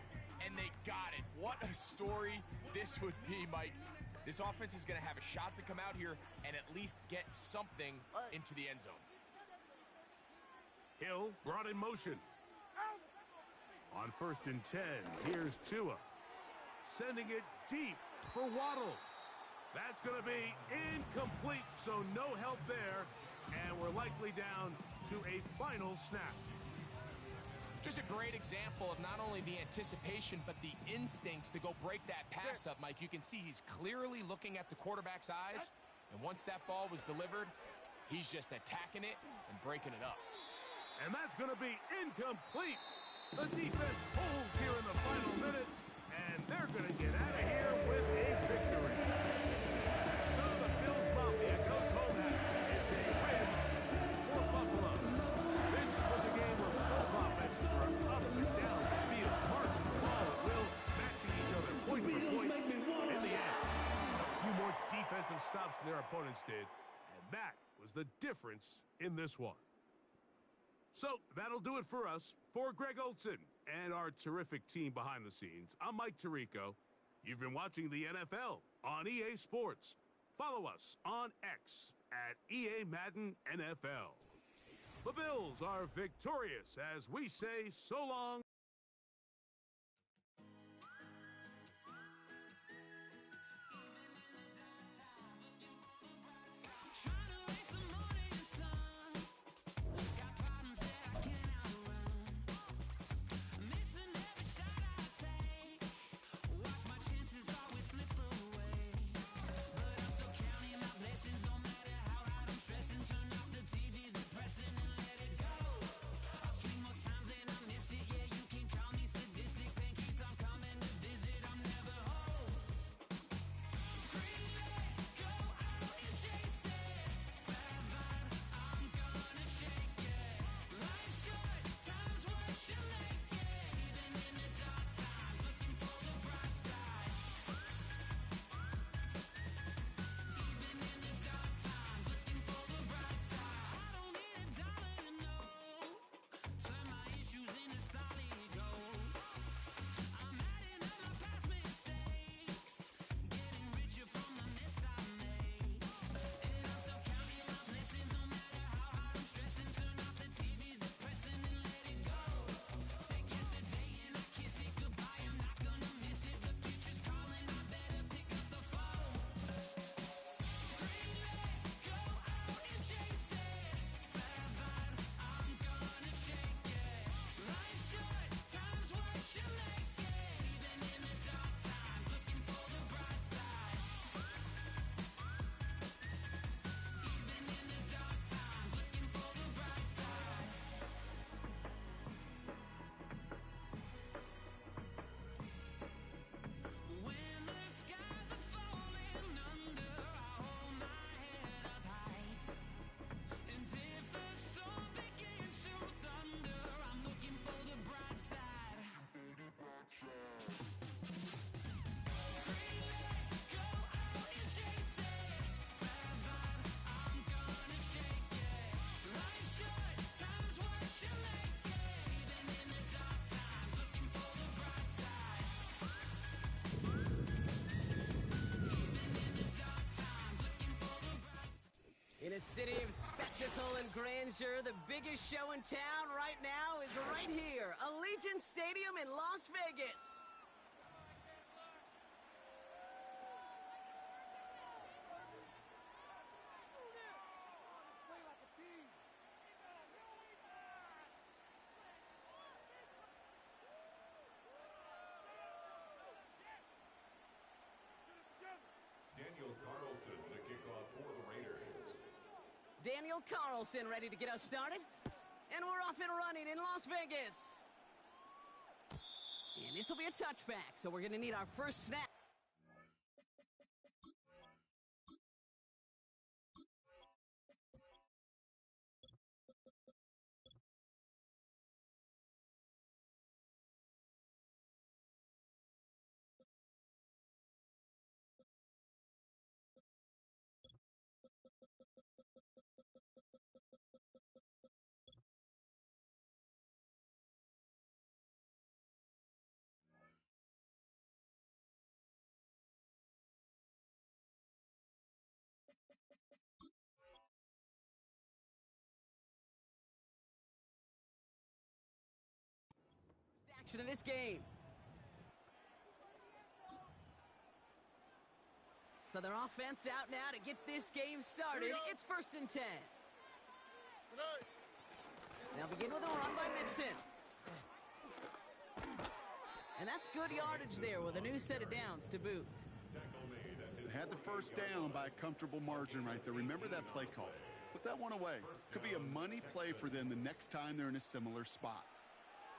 and they got it. What a story this would be, Mike. This offense is going to have a shot to come out here and at least get something into the end zone. Hill brought in motion. On 1st and 10, here's Tua. Sending it deep for Waddle. That's going to be incomplete, so no help there. And we're likely down to a final snap. Just a great example of not only the anticipation, but the instincts to go break that pass up, Mike. You can see he's clearly looking at the quarterback's eyes, and once that ball was delivered, he's just attacking it and breaking it up. And that's going to be incomplete. The defense holds here in the final minute, and they're going to get out of here with a victory. So the Bills Mafia goes home happy. It's a win for Buffalo. This was a game where both offenses were up and down the field, marching the ball at will, matching each other point for point. In the end, a few more defensive stops than their opponents did, and that was the difference in this one. So that'll do it for us. For Greg Olson and our terrific team behind the scenes, I'm Mike Tirico. You've been watching the NFL on EA Sports. follow us on X at EA Madden NFL. The Bills are victorious as we say so long. In a city of spectacle and grandeur, the biggest show in town right now is right here, Allegiant Stadium in Las Vegas. Daniel Carlson, the kickoff for the Raiders. Daniel Carlson ready to get us started. And we're off and running in Las Vegas. And this will be a touchback, so we're going to need our first snap. Action of this game. So their offense out now to get this game started. It's 1st and 10. They'll begin with a run by Mixon. And that's good yardage there with a new set of downs to boot. They had the first down by a comfortable margin right there. Remember that play call. Put that one away. Could be a money play for them the next time they're in a similar spot.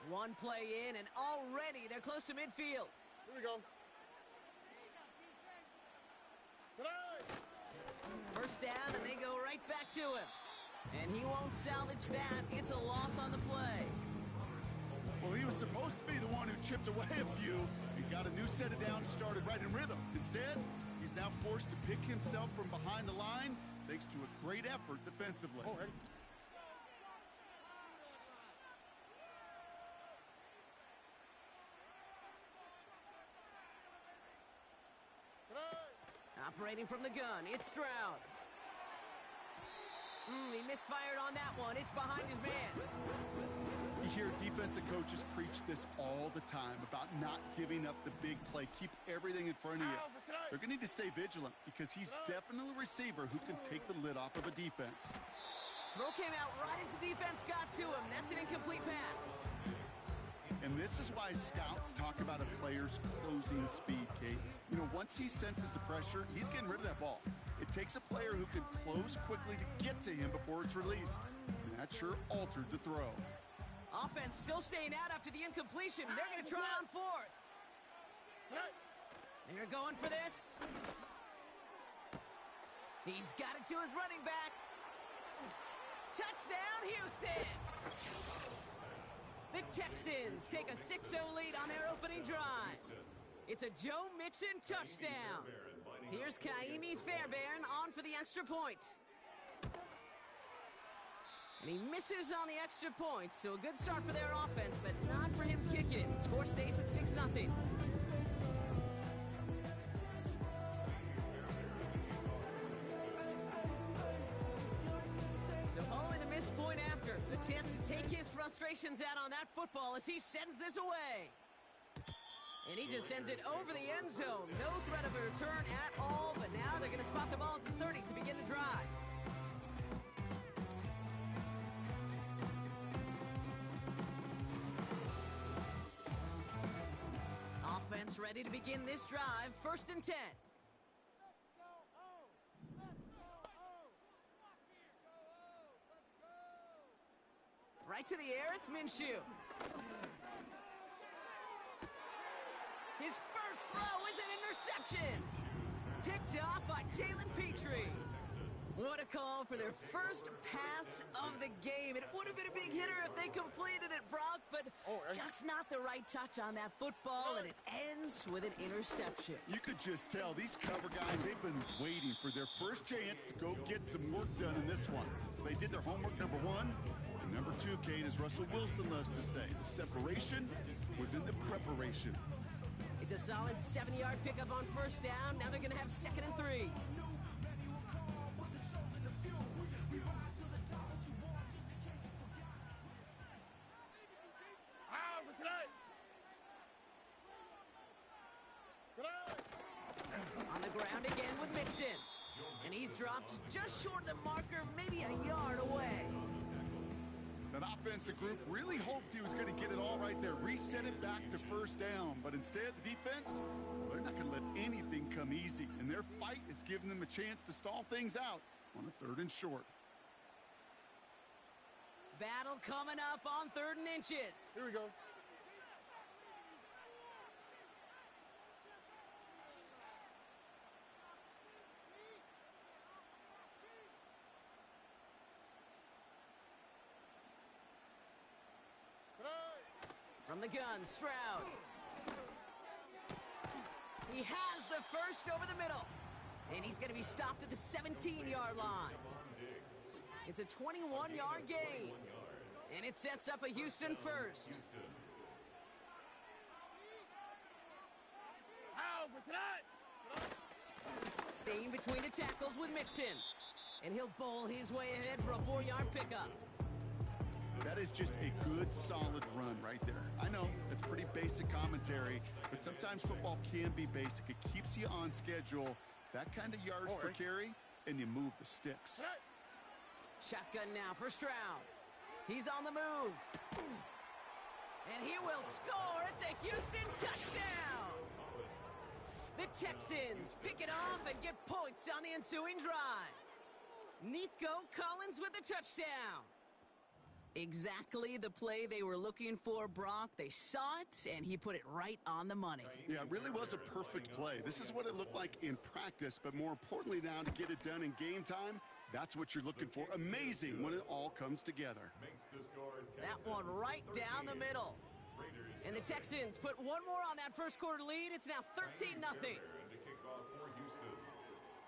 One play in, and already they're close to midfield. Here we go. First down, and they go right back to him. And he won't salvage that. It's a loss on the play. Well, he was supposed to be the one who chipped away a few. He got a new set of downs started right in rhythm. Instead, he's now forced to pick himself from behind the line thanks to a great effort defensively. Oh, hey. Operating from the gun, it's Stroud. He misfired on that one. It's behind his man. You hear defensive coaches preach this all the time about not giving up the big play. Keep everything in front of you. They're going to need to stay vigilant because he's definitely a receiver who can take the lid off of a defense. Throw came out right as the defense got to him. That's an incomplete pass. And this is why scouts talk about a player's closing speed, Kate. You know, once he senses the pressure, he's getting rid of that ball. It takes a player who can close quickly to get to him before it's released. And that sure altered the throw. Offense still staying out after the incompletion. They're going to try on fourth. They're going for this. He's got it to his running back. Touchdown, Houston! The Texans take a 6-0 lead on their opening drive. It's a Joe Mixon touchdown. Here's Kaimi Fairbairn on for the extra point. And he misses on the extra point, so a good start for their offense, but not for him kicking. Score stays at 6-0. So following the missed point after, a chance to take his frustrations out on that football as he sends this away. And he just sends it over the end zone. No threat of a return at all, but now they're going to spot the ball at the 30 to begin the drive. Offense ready to begin this drive. 1st and 10. Right to the air, it's Minshew. His first throw is an interception. Picked off by Jalen Petrie. What a call for their first pass of the game. It would have been a big hitter if they completed it, Brock, but just not the right touch on that football, and it ends with an interception. You could just tell these cover guys, they've been waiting for their first chance to go get some work done in this one. They did their homework, number one. And number two, Kate, as Russell Wilson loves to say, the separation was in the preparation. It's a solid 7-yard pickup on 1st down. Now they're going to have 2nd and 3. On the ground again with Mixon. And he's dropped just short of the marker, maybe a yard away. That offensive group really hoped he was going to get it all right there, reset it back to 1st down. But instead, the defense, well, they're not going to let anything come easy. And their fight is giving them a chance to stall things out on a 3rd and short. Battle coming up on 3rd and inches. Here we go. From the gun, Stroud. He has the first over the middle. And he's going to be stopped at the 17-yard line. It's a 21-yard gain. And it sets up a Houston first. Staying between the tackles with Mixon. And he'll bowl his way ahead for a 4-yard pickup. That is just a good, solid run right there. I know, it's pretty basic commentary, but sometimes football can be basic. It keeps you on schedule, that kind of yards per carry, and you move the sticks. Shotgun now for Stroud. He's on the move. And he will score. It's a Houston touchdown. The Texans pick it off and get points on the ensuing drive. Nico Collins with the touchdown. Exactly the play they were looking for, Brock. They saw it, and he put it right on the money. Yeah, it really was a perfect play. This is what it looked like in practice, but more importantly now to get it done in game time, that's what you're looking for. Amazing when it all comes together. That one right down the middle. And the Texans put one more on that first quarter lead. It's now 13-0.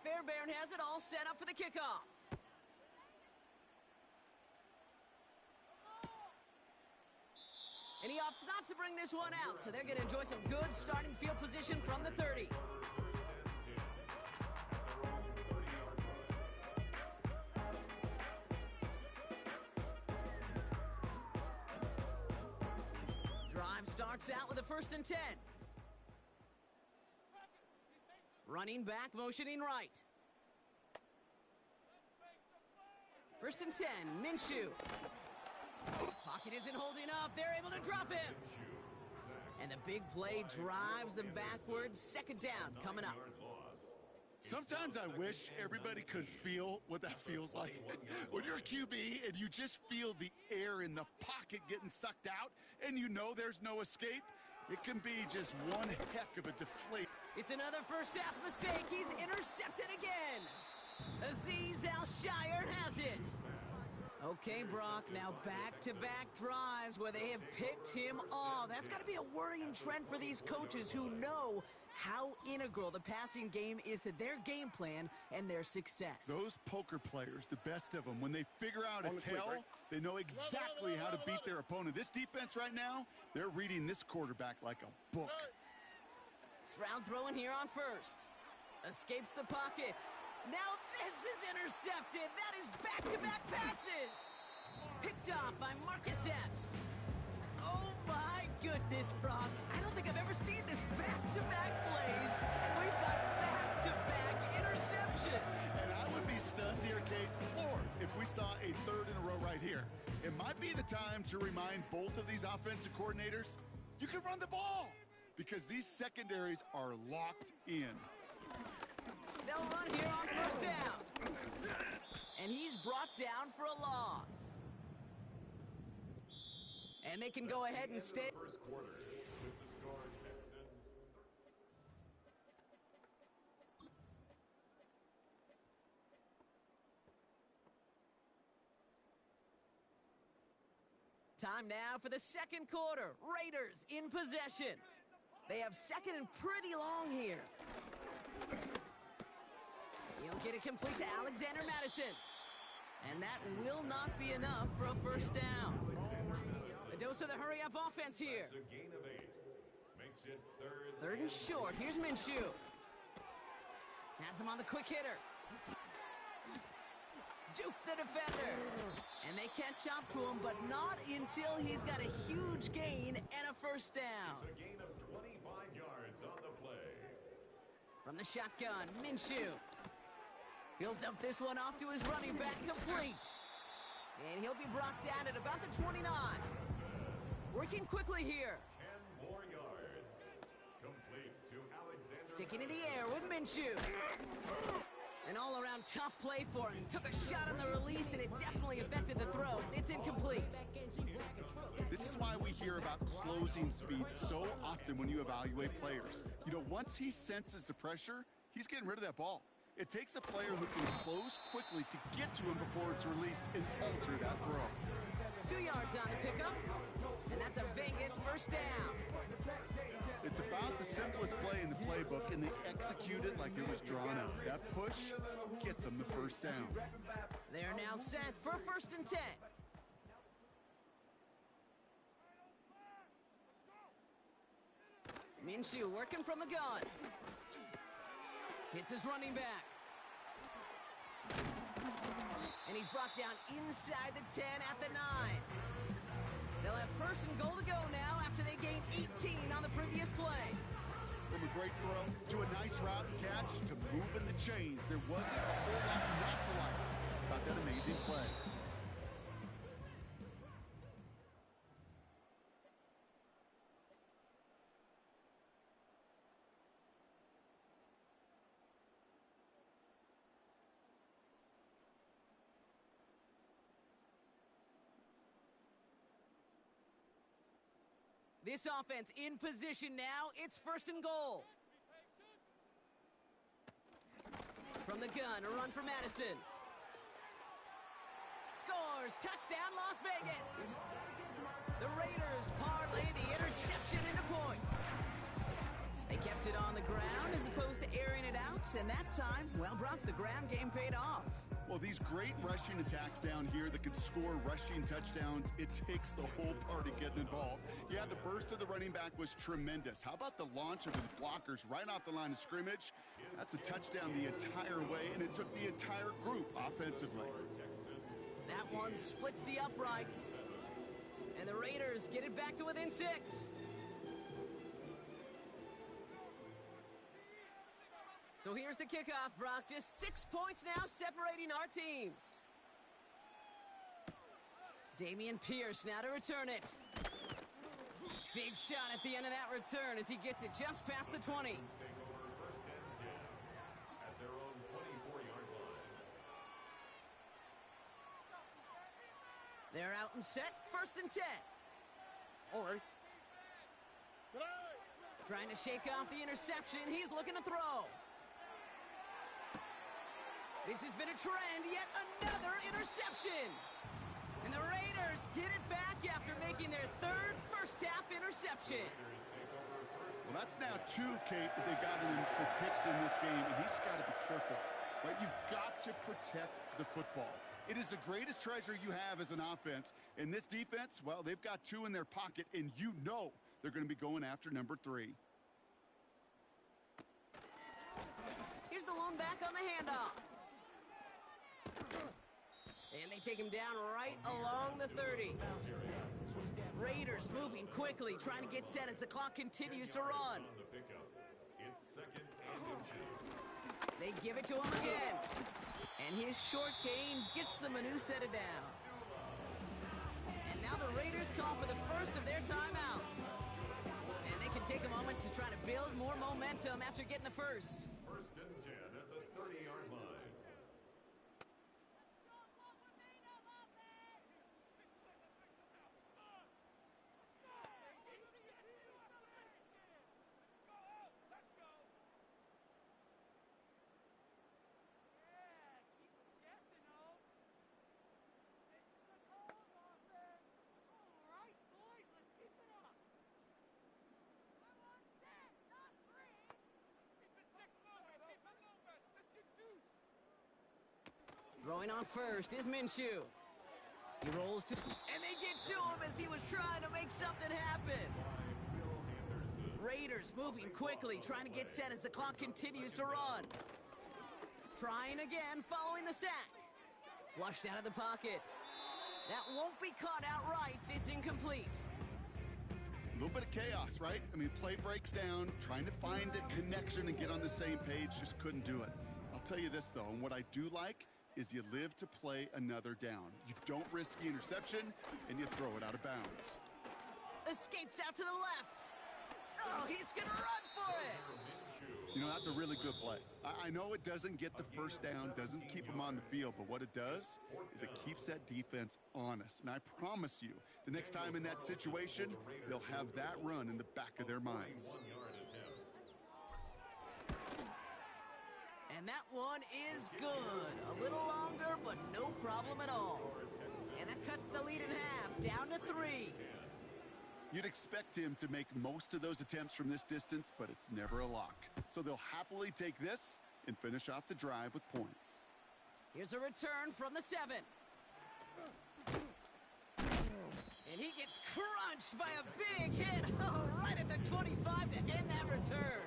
Fairbairn has it all set up for the kickoff. And he opts not to bring this one out, so they're going to enjoy some good starting field position from the 30. starts out with a 1st and 10. Running back, motioning right. 1st and 10, Minshew. Pocket isn't holding up. They're able to drop him. And the big play drives them backwards. 2nd down coming up. Sometimes I wish everybody could feel what that feels like. When you're a QB and you just feel the air in the pocket getting sucked out and you know there's no escape, it can be just one heck of a deflate. It's another first half mistake. He's intercepted again. Azeez Al-Shire has it. Okay, Brock, now back-to-back drives where they have picked him off. That's got to be a worrying trend for these coaches who know how integral the passing game is to their game plan and their success. Those poker players, the best of them, when they figure out a tell, they know exactly how to beat their opponent. This defense right now, they're reading this quarterback like a book. Stroud throwing here on 1st. Escapes the pocket. Now this is intercepted. That is back-to-back passes. Picked off by Marcus Epps. Oh my goodness, Brock. I don't think I've ever seen this back-to-back plays, and we've got back-to-back interceptions. And I would be stunned here, Kate, or if we saw a 3rd in a row right here. It might be the time to remind both of these offensive coordinators, you can run the ball, because these secondaries are locked in. They'll run here on 1st down. And he's brought down for a loss. And they can go ahead and stay. First quarter with the score Texans. Time now for the 2nd quarter. Raiders in possession. They have 2nd and pretty long here. He'll get it complete to Alexander Madison. And that will not be enough for a 1st down. A dose of the hurry-up offense here. That's a gain of 8. Makes it 3rd and short. Here's Minshew. Has him on the quick hitter. Duke the defender. And they catch up to him, but not until he's got a huge gain and a 1st down. It's a gain of 25 yards on the play. From the shotgun, Minshew. He'll dump this one off to his running back, complete. And he'll be brought down at about the 29. Working quickly here. 10 more yards. Complete to Alexander. Sticking in the air with Minshew. An all-around tough play for him. He took a shot on the release, and it definitely affected the throw. It's incomplete. This is why we hear about closing speed so often when you evaluate players. You know, once he senses the pressure, he's getting rid of that ball. It takes a player who can close quickly to get to him before it's released and alter that throw. 2 yards on the pickup, and that's a Vegas 1st down. It's about the simplest play in the playbook, and they execute it like it was drawn up. That push gets them the 1st down. They're now set for 1st and 10. Minshew working from the gun. Hits his running back. And he's brought down inside the 10 at the 9. They'll have 1st and goal to go now after they gained 18 on the previous play. From a great throw to a nice route and catch to moving the chains, there wasn't a whole lot not to like about that amazing play. This offense in position now. It's 1st and goal. From the gun, a run for Madison. Scores! Touchdown, Las Vegas! The Raiders parlay the interception into points. They kept it on the ground as opposed to airing it out, and that time, well, Brock, the ground game paid off. Well, these great rushing attacks down here that can score rushing touchdowns, it takes the whole party getting involved. Yeah, the burst of the running back was tremendous. How about the launch of his blockers right off the line of scrimmage? That's a touchdown the entire way, and it took the entire group offensively. That one splits the uprights. And the Raiders get it back to within 6. So here's the kickoff, Brock. Just 6 points now separating our teams. Damian Pierce now to return it. Big shot at the end of that return as he gets it just past the 20. Take over first and 10 at their own 24-yard line. They're out and set. First and 10. All right. Trying to shake off the interception. He's looking to throw. This has been a trend. Yet another interception. And the Raiders get it back after making their third first-half interception. Well, that's now 2, Kate, that they've got in for picks in this game, and he's got to be careful. Right? You've got to protect the football. It is the greatest treasure you have as an offense. And this defense, well, they've got 2 in their pocket, and you know they're going to be going after number 3. Here's the lone back on the handoff. And they take him down right along the 30. Raiders moving quickly, trying to get set as the clock continues to run. It's second and inches. They give it to him again. And his short gain gets them a new set of downs. And now the Raiders call for the first of their timeouts. And they can take a moment to try to build more momentum after getting the first. First and 10 at the 30-yard line. Throwing on first is Minshew. He rolls to, and they get to him as he was trying to make something happen. Raiders moving quickly, trying to get set as the clock continues to run. Trying again, following the sack. Flushed out of the pocket. That won't be caught outright. It's incomplete. A little bit of chaos, right? I mean, play breaks down, trying to find a connection and get on the same page, just couldn't do it. I'll tell you this, though, and what I do like is you live to play another down. You don't risk the interception, and you throw it out of bounds. Escapes out to the left. Oh, he's going to run for it. You know, that's a really good play. I know it doesn't get the first down, doesn't keep them on the field, but what it does is it keeps that defense honest. And I promise you, the next time in that situation, they'll have that run in the back of their minds. And that one is good. A little longer, but no problem at all. And that cuts the lead in half, down to 3. You'd expect him to make most of those attempts from this distance, but it's never a lock. So they'll happily take this and finish off the drive with points. Here's a return from the 7. And he gets crunched by a big hit, right at the 25 to end that return.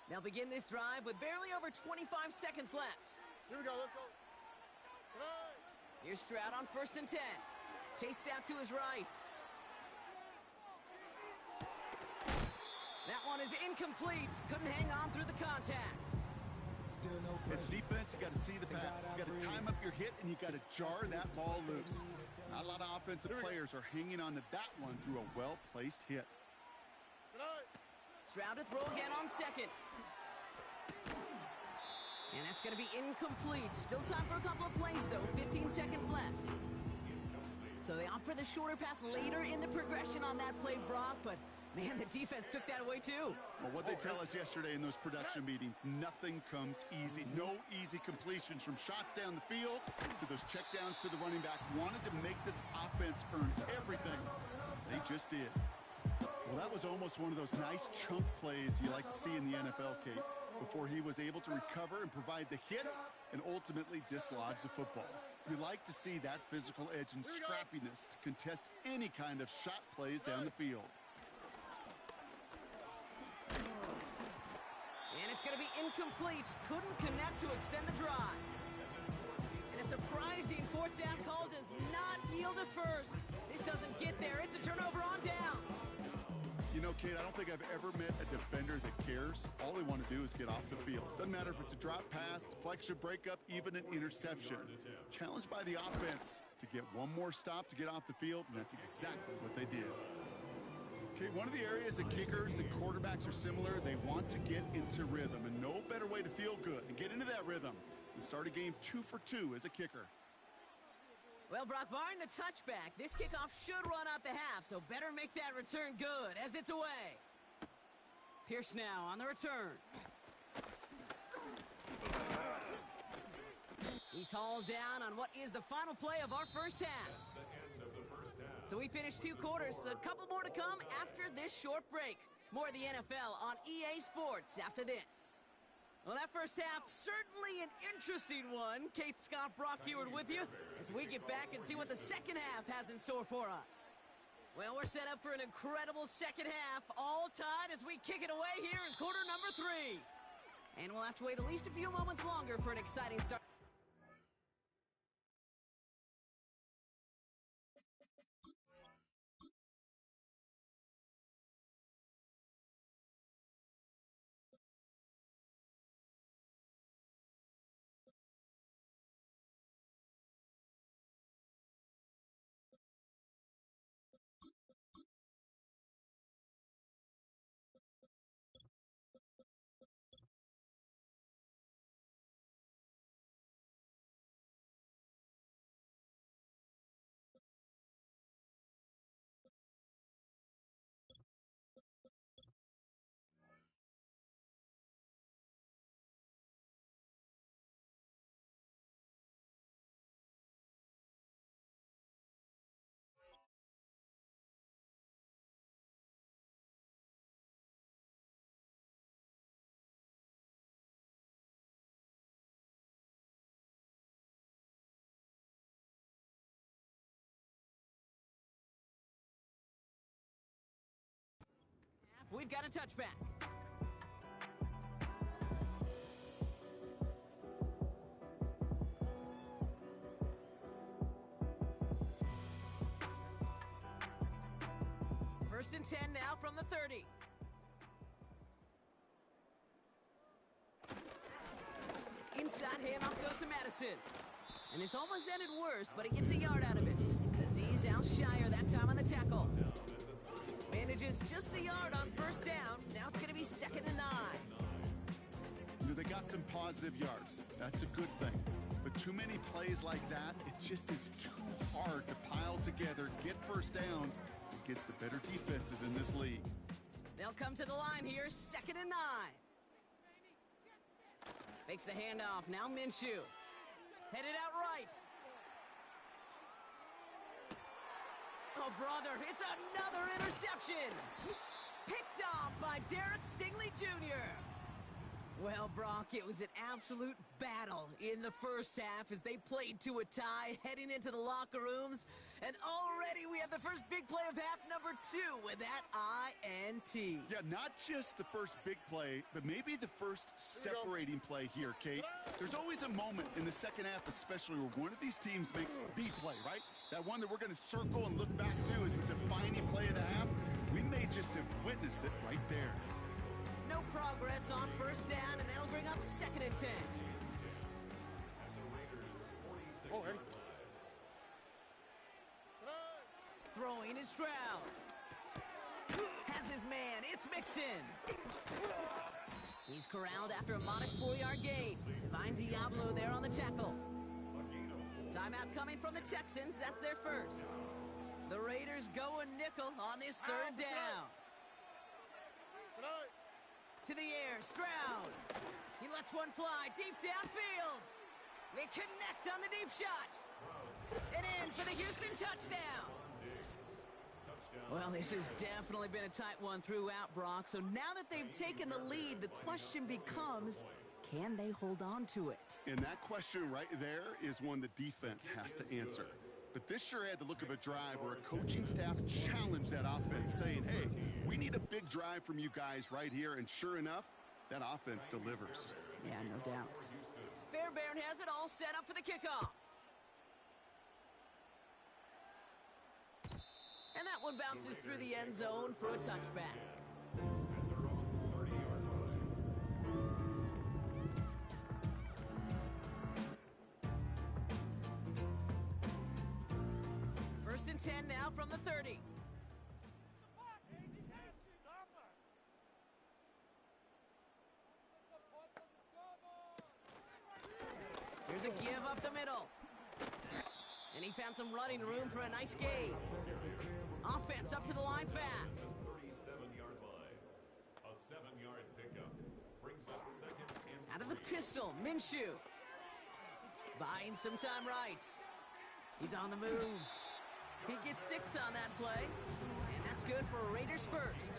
They'll begin this drive with barely over 25 seconds left. Here we go, let's go. Here's Stroud on first and 10. Chased out to his right. That one is incomplete. Couldn't hang on through the contact. Still no As a defense, you got to see the pass. You got to time up your hit, and you got to jar that ball loose. Not a lot of offensive players are hanging on to that one through a well-placed hit. Stroud to throw again on second. And that's going to be incomplete. Still time for a couple of plays, though. 15 seconds left. So they opt for the shorter pass later in the progression on that play, Brock. But, man, the defense took that away, too. Well, what they tell us yesterday in those production meetings, nothing comes easy. No easy completions from shots down the field to those checkdowns to the running back. Wanted to make this offense earn everything. They just did. Well, that was almost one of those nice chunk plays you like to see in the NFL, Kate, before he was able to recover and provide the hit and ultimately dislodge the football. You like to see that physical edge and scrappiness to contest any kind of shot plays down the field. And it's going to be incomplete. Couldn't connect to extend the drive. And a surprising fourth down call does not yield a first. This doesn't get there. It's a turnover on downs. You know, Kate, I don't think I've ever met a defender that cares. All they want to do is get off the field. Doesn't matter if it's a drop pass, deflection, breakup, even an interception. Challenged by the offense to get one more stop to get off the field, and that's exactly what they did. Okay, one of the areas that kickers and quarterbacks are similar, they want to get into rhythm, and no better way to feel good and get into that rhythm than start a game 2 for 2 as a kicker. Well, Brock, barring the touchback, this kickoff should run out the half, so better make that return good as it's away. Pierce now on the return. He's hauled down on what is the final play of our first half. So we finished 2 quarters, a couple more to come after this short break. More of the NFL on EA Sports after this. Well, that first half, certainly an interesting one. Kate, Scott, Brock Ewart with you as we get back and see what the second half has in store for us. Well, we're set up for an incredible second half, all tied as we kick it away here in quarter number 3. And we'll have to wait at least a few moments longer for an exciting start. We've got a touchback. First and 10 now from the 30. Inside handoff goes to Madison. And this almost ended worse, but he gets a yard out of it. Aziz Al-Shire that time on the tackle. Manages just a yard on first down. Now it's going to be 2nd and 9. You know, they got some positive yards. That's a good thing. But too many plays like that, it just is too hard to pile together, get first downs, against the better defenses in this league. They'll come to the line here, 2nd and 9. Fakes the handoff, now Minshew. Headed out right. Oh, brother, it's another interception. Picked off by Derek Stingley Jr. Well, Brock, it was an absolute battle in the first half as they played to a tie heading into the locker rooms. And already we have the first big play of half number 2 with that INT. Yeah, not just the first big play, but maybe the first separating play here, Kate. There's always a moment in the second half, especially where one of these teams makes the play, right? That one that we're going to circle and look back to is the defining play of the half. We may just have witnessed it right there. No progress on first down, and that'll bring up 2nd and 10. Throwing is Stroud. Has his man, it's Mixon. He's corralled after a modest 4-yard gain. Divine Diablo there on the tackle. Timeout coming from the Texans, that's their first. The Raiders go a nickel on this 3rd down. To the air, Stroud. He lets one fly deep downfield. They connect on the deep shot. It ends for the Houston touchdown. Well, this has definitely been a tight one throughout, Brock. So now that they've taken the lead, the question becomes, can they hold on to it? And that question right there is one the defense has to answer. But this sure had the look of a drive where a coaching staff challenged that offense, saying, hey, we need a big drive from you guys right here. And sure enough, that offense delivers. Yeah, no doubt. Fairbairn has it all set up for the kickoff. And that one bounces through the end zone for a touchback. At their own 30-yard line. First and 10 now from the 30. Here's a give up the middle. And he found some running room for a nice gain. Offense up to the line fast. 37-yard line. A 7-yard pickup. Brings up second and Out of the pistol, Minshew. Buying some time right. He's on the move. He gets 6 on that play. And that's good for Raiders first.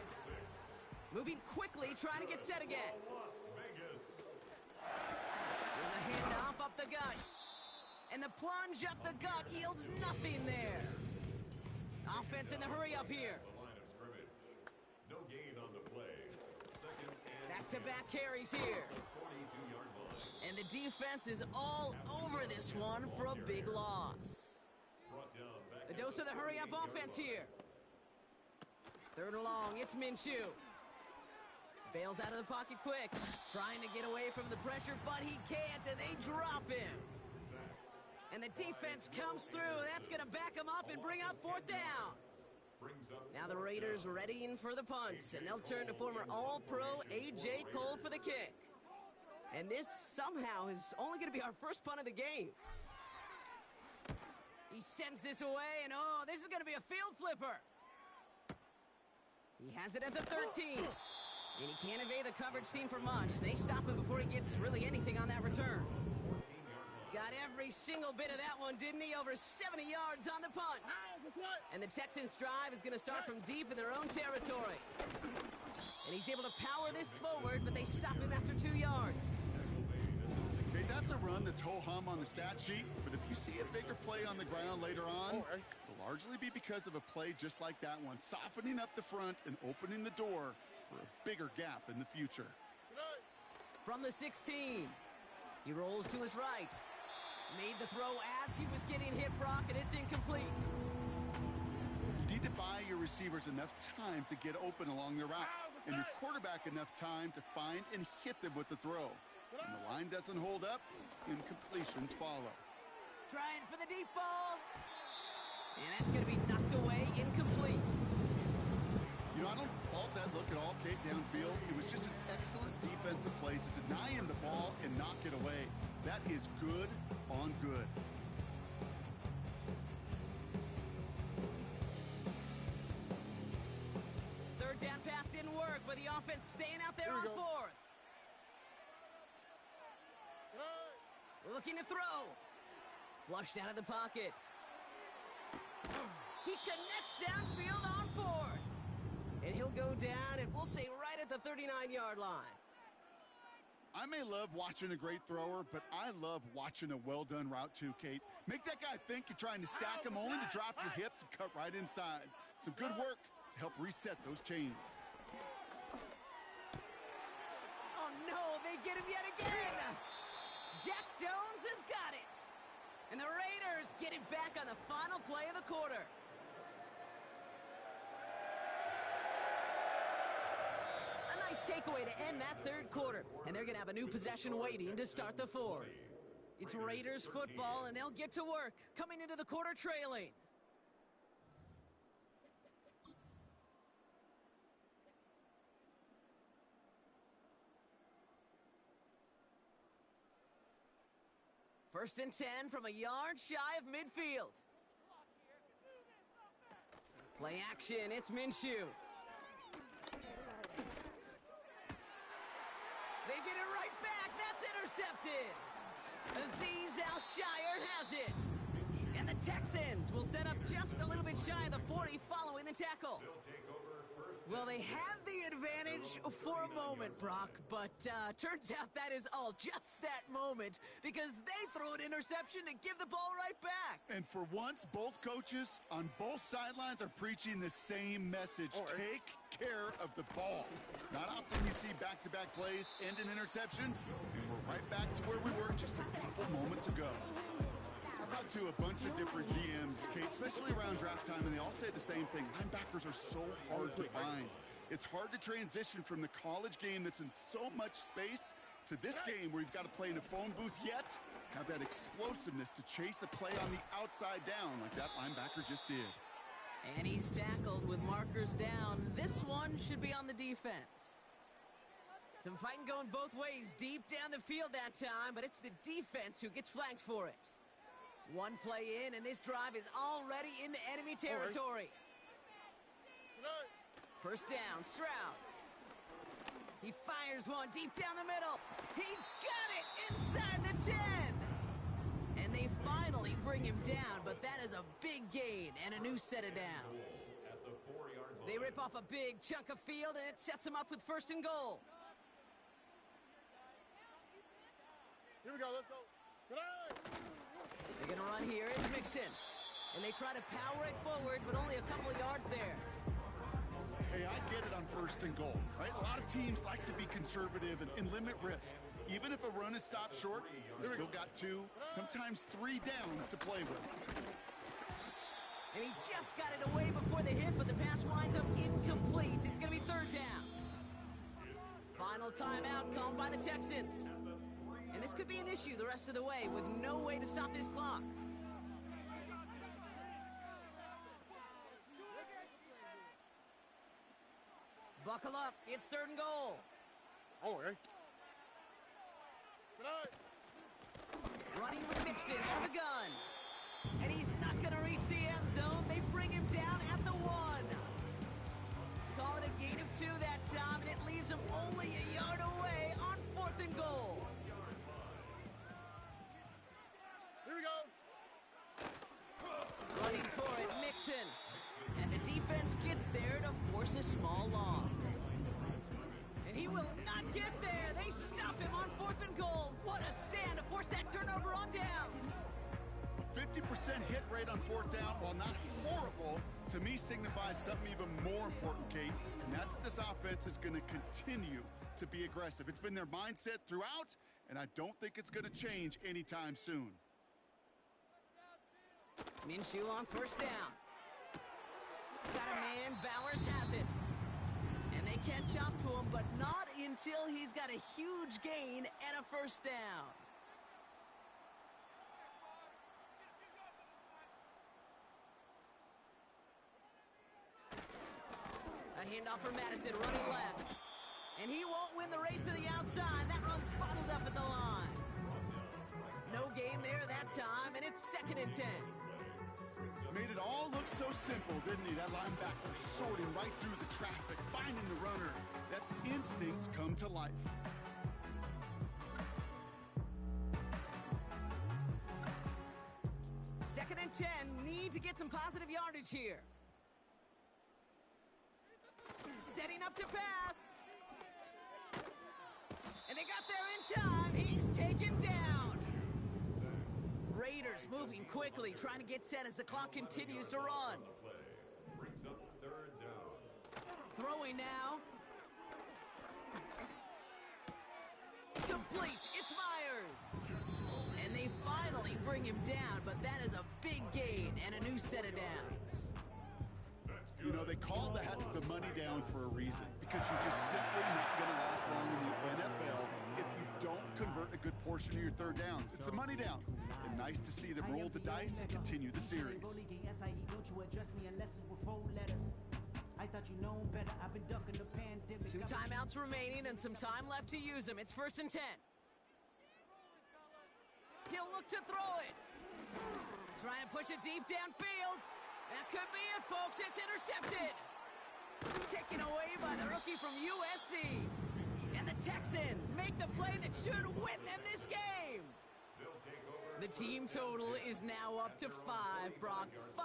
Moving quickly, trying to get set again. Las Vegas. There's a handoff up the gut. And the plunge up the gut yields nothing there. Offense in the hurry up here. The line of scrimmage. No gain on the play. Second and Back-to-back carries here. 42-yard line. And the defense is all over this one for a big loss. Brought down back A dose of the hurry-up offense here. Third and long, it's Minshew. Bails out of the pocket quick. Trying to get away from the pressure, but he can't, and they drop him. And the defense comes through. That's going to back him up and bring up fourth down. Brings up Now the Raiders readying for the punt, and they'll turn to former All-Pro A.J. Cole for the kick. And this somehow is only going to be our first punt of the game. He sends this away, and oh, this is going to be a field flipper. He has it at the 13. And he can't evade the coverage team for much. They stop him before he gets really anything on that return. Got every single bit of that one, didn't he? Over 70 yards on the punt. And the Texans' drive is going to start from deep in their own territory. And he's able to power this forward, but they stop him after 2 yards. Okay, that's a run that's ho-hum on the stat sheet, but if you see a bigger play on the ground later on, it'll largely be because of a play just like that one, softening up the front and opening the door for a bigger gap in the future. From the 16, he rolls to his right. Made the throw as he was getting hit, Brock, and it's incomplete. You need to buy your receivers enough time to get open along their route, and your quarterback enough time to find and hit them with the throw. When the line doesn't hold up, incompletions follow. Trying for the deep ball. And that's going to be knocked away, incomplete. You know, I don't fault that look at all, Kate, downfield. It was just an excellent defensive play to deny him the ball and knock it away. That is good on good. Third down pass didn't work, but the offense staying out there on fourth. Looking to throw. Flushed out of the pocket. He connects downfield on fourth. And he'll go down, and we'll say right at the 39-yard line. I may love watching a great thrower, but I love watching a well-done route too, Kate. Make that guy think you're trying to stack him only to drop your hips and cut right inside. Some good work to help reset those chains. Oh, no, they get him yet again. Jack Jones has got it. And the Raiders get it back on the final play of the quarter. A nice takeaway to end that third quarter. And they're going to have a new possession waiting to start the fourth. It's Raiders football, and they'll get to work, coming into the quarter trailing. First and 10 from a yard shy of midfield. Play action, it's Minshew. They get it right back, that's intercepted. Azeez Al-Shire has it. And the Texans will set up just a little bit shy of the 40 following the tackle. Well, they had the advantage for a moment, Brock, but turns out that is all just that moment because they throw an interception to give the ball right back. And for once, both coaches on both sidelines are preaching the same message. Take care of the ball. Not often you see back-to-back plays end in interceptions, and we're right back to where we were just a couple moments ago. I talked to a bunch of different GMs, Kate, especially around draft time, and they all say the same thing. Linebackers are so hard to find. It's hard to transition from the college game that's in so much space to this game where you've got to play in a phone booth yet have that explosiveness to chase a play on the outside down like that linebacker just did. And he's tackled with markers down. This one should be on the defense. Some fighting going both ways deep down the field that time, but it's the defense who gets flanked for it. One play in, and this drive is already into enemy territory. First down, Stroud. He fires one deep down the middle. He's got it inside the 10. And they finally bring him down, but that is a big gain and a new set of downs. They rip off a big chunk of field, and it sets them up with first and goal. Here we go, let's go. They're going to run here. It's Mixon. And they try to power it forward, but only a couple of yards there. Hey, I get it on first and goal, right? A lot of teams like to be conservative and limit risk. Even if a run is stopped short, you still got 2, sometimes 3 downs to play with. And he just got it away before the hit, but the pass winds up incomplete. It's going to be third down. Final timeout called by the Texans. And this could be an issue the rest of the way with no way to stop this clock. Buckle up. It's third and goal. Oh, hey. Running with Mixon out of the gun. And he's not going to reach the end zone. They bring him down at the 1. Call it a gain of 2 that time, and it leaves him only a yard away on fourth and goal. Here we go. Running for it, Mixon. And the defense gets there to force a small loss. And he will not get there. They stop him on fourth and goal. What a stand to force that turnover on downs. 50% hit rate on fourth down, while not horrible, to me signifies something even more important, Kate. And that's that this offense is going to continue to be aggressive. It's been their mindset throughout, and I don't think it's going to change anytime soon. Minshew on first down. Got a man, Bowers has it. And they catch up to him, but not until he's got a huge gain and a first down. A handoff for Madison, running left. And he won't win the race to the outside. That run's bottled up at the line. No gain there that time, and it's second and 10. Made it all look so simple, didn't he? That linebacker sorting right through the traffic, finding the runner. That's instincts come to life. Second and 10, need to get some positive yardage here. Setting up to pass. And they got there in time. He's taken down. Raiders moving quickly, trying to get set as the clock continues to run. Brings up third down. Throwing now. Complete. It's Myers. And they finally bring him down, but that is a big gain and a new set of downs. You know, they call that the money down for a reason, because you're just simply not going to last long in the NFL if you don't convert a good portion of your third downs. It's the money down. And nice to see them roll the dice and continue the series. 2 timeouts remaining and some time left to use them. It's first and 10. He'll look to throw it. Trying to push it deep downfield. That could be it, folks. It's intercepted. Taken away by the rookie from USC. And the Texans make the play that should win them this game. The team total is now up to 5, Brock. 5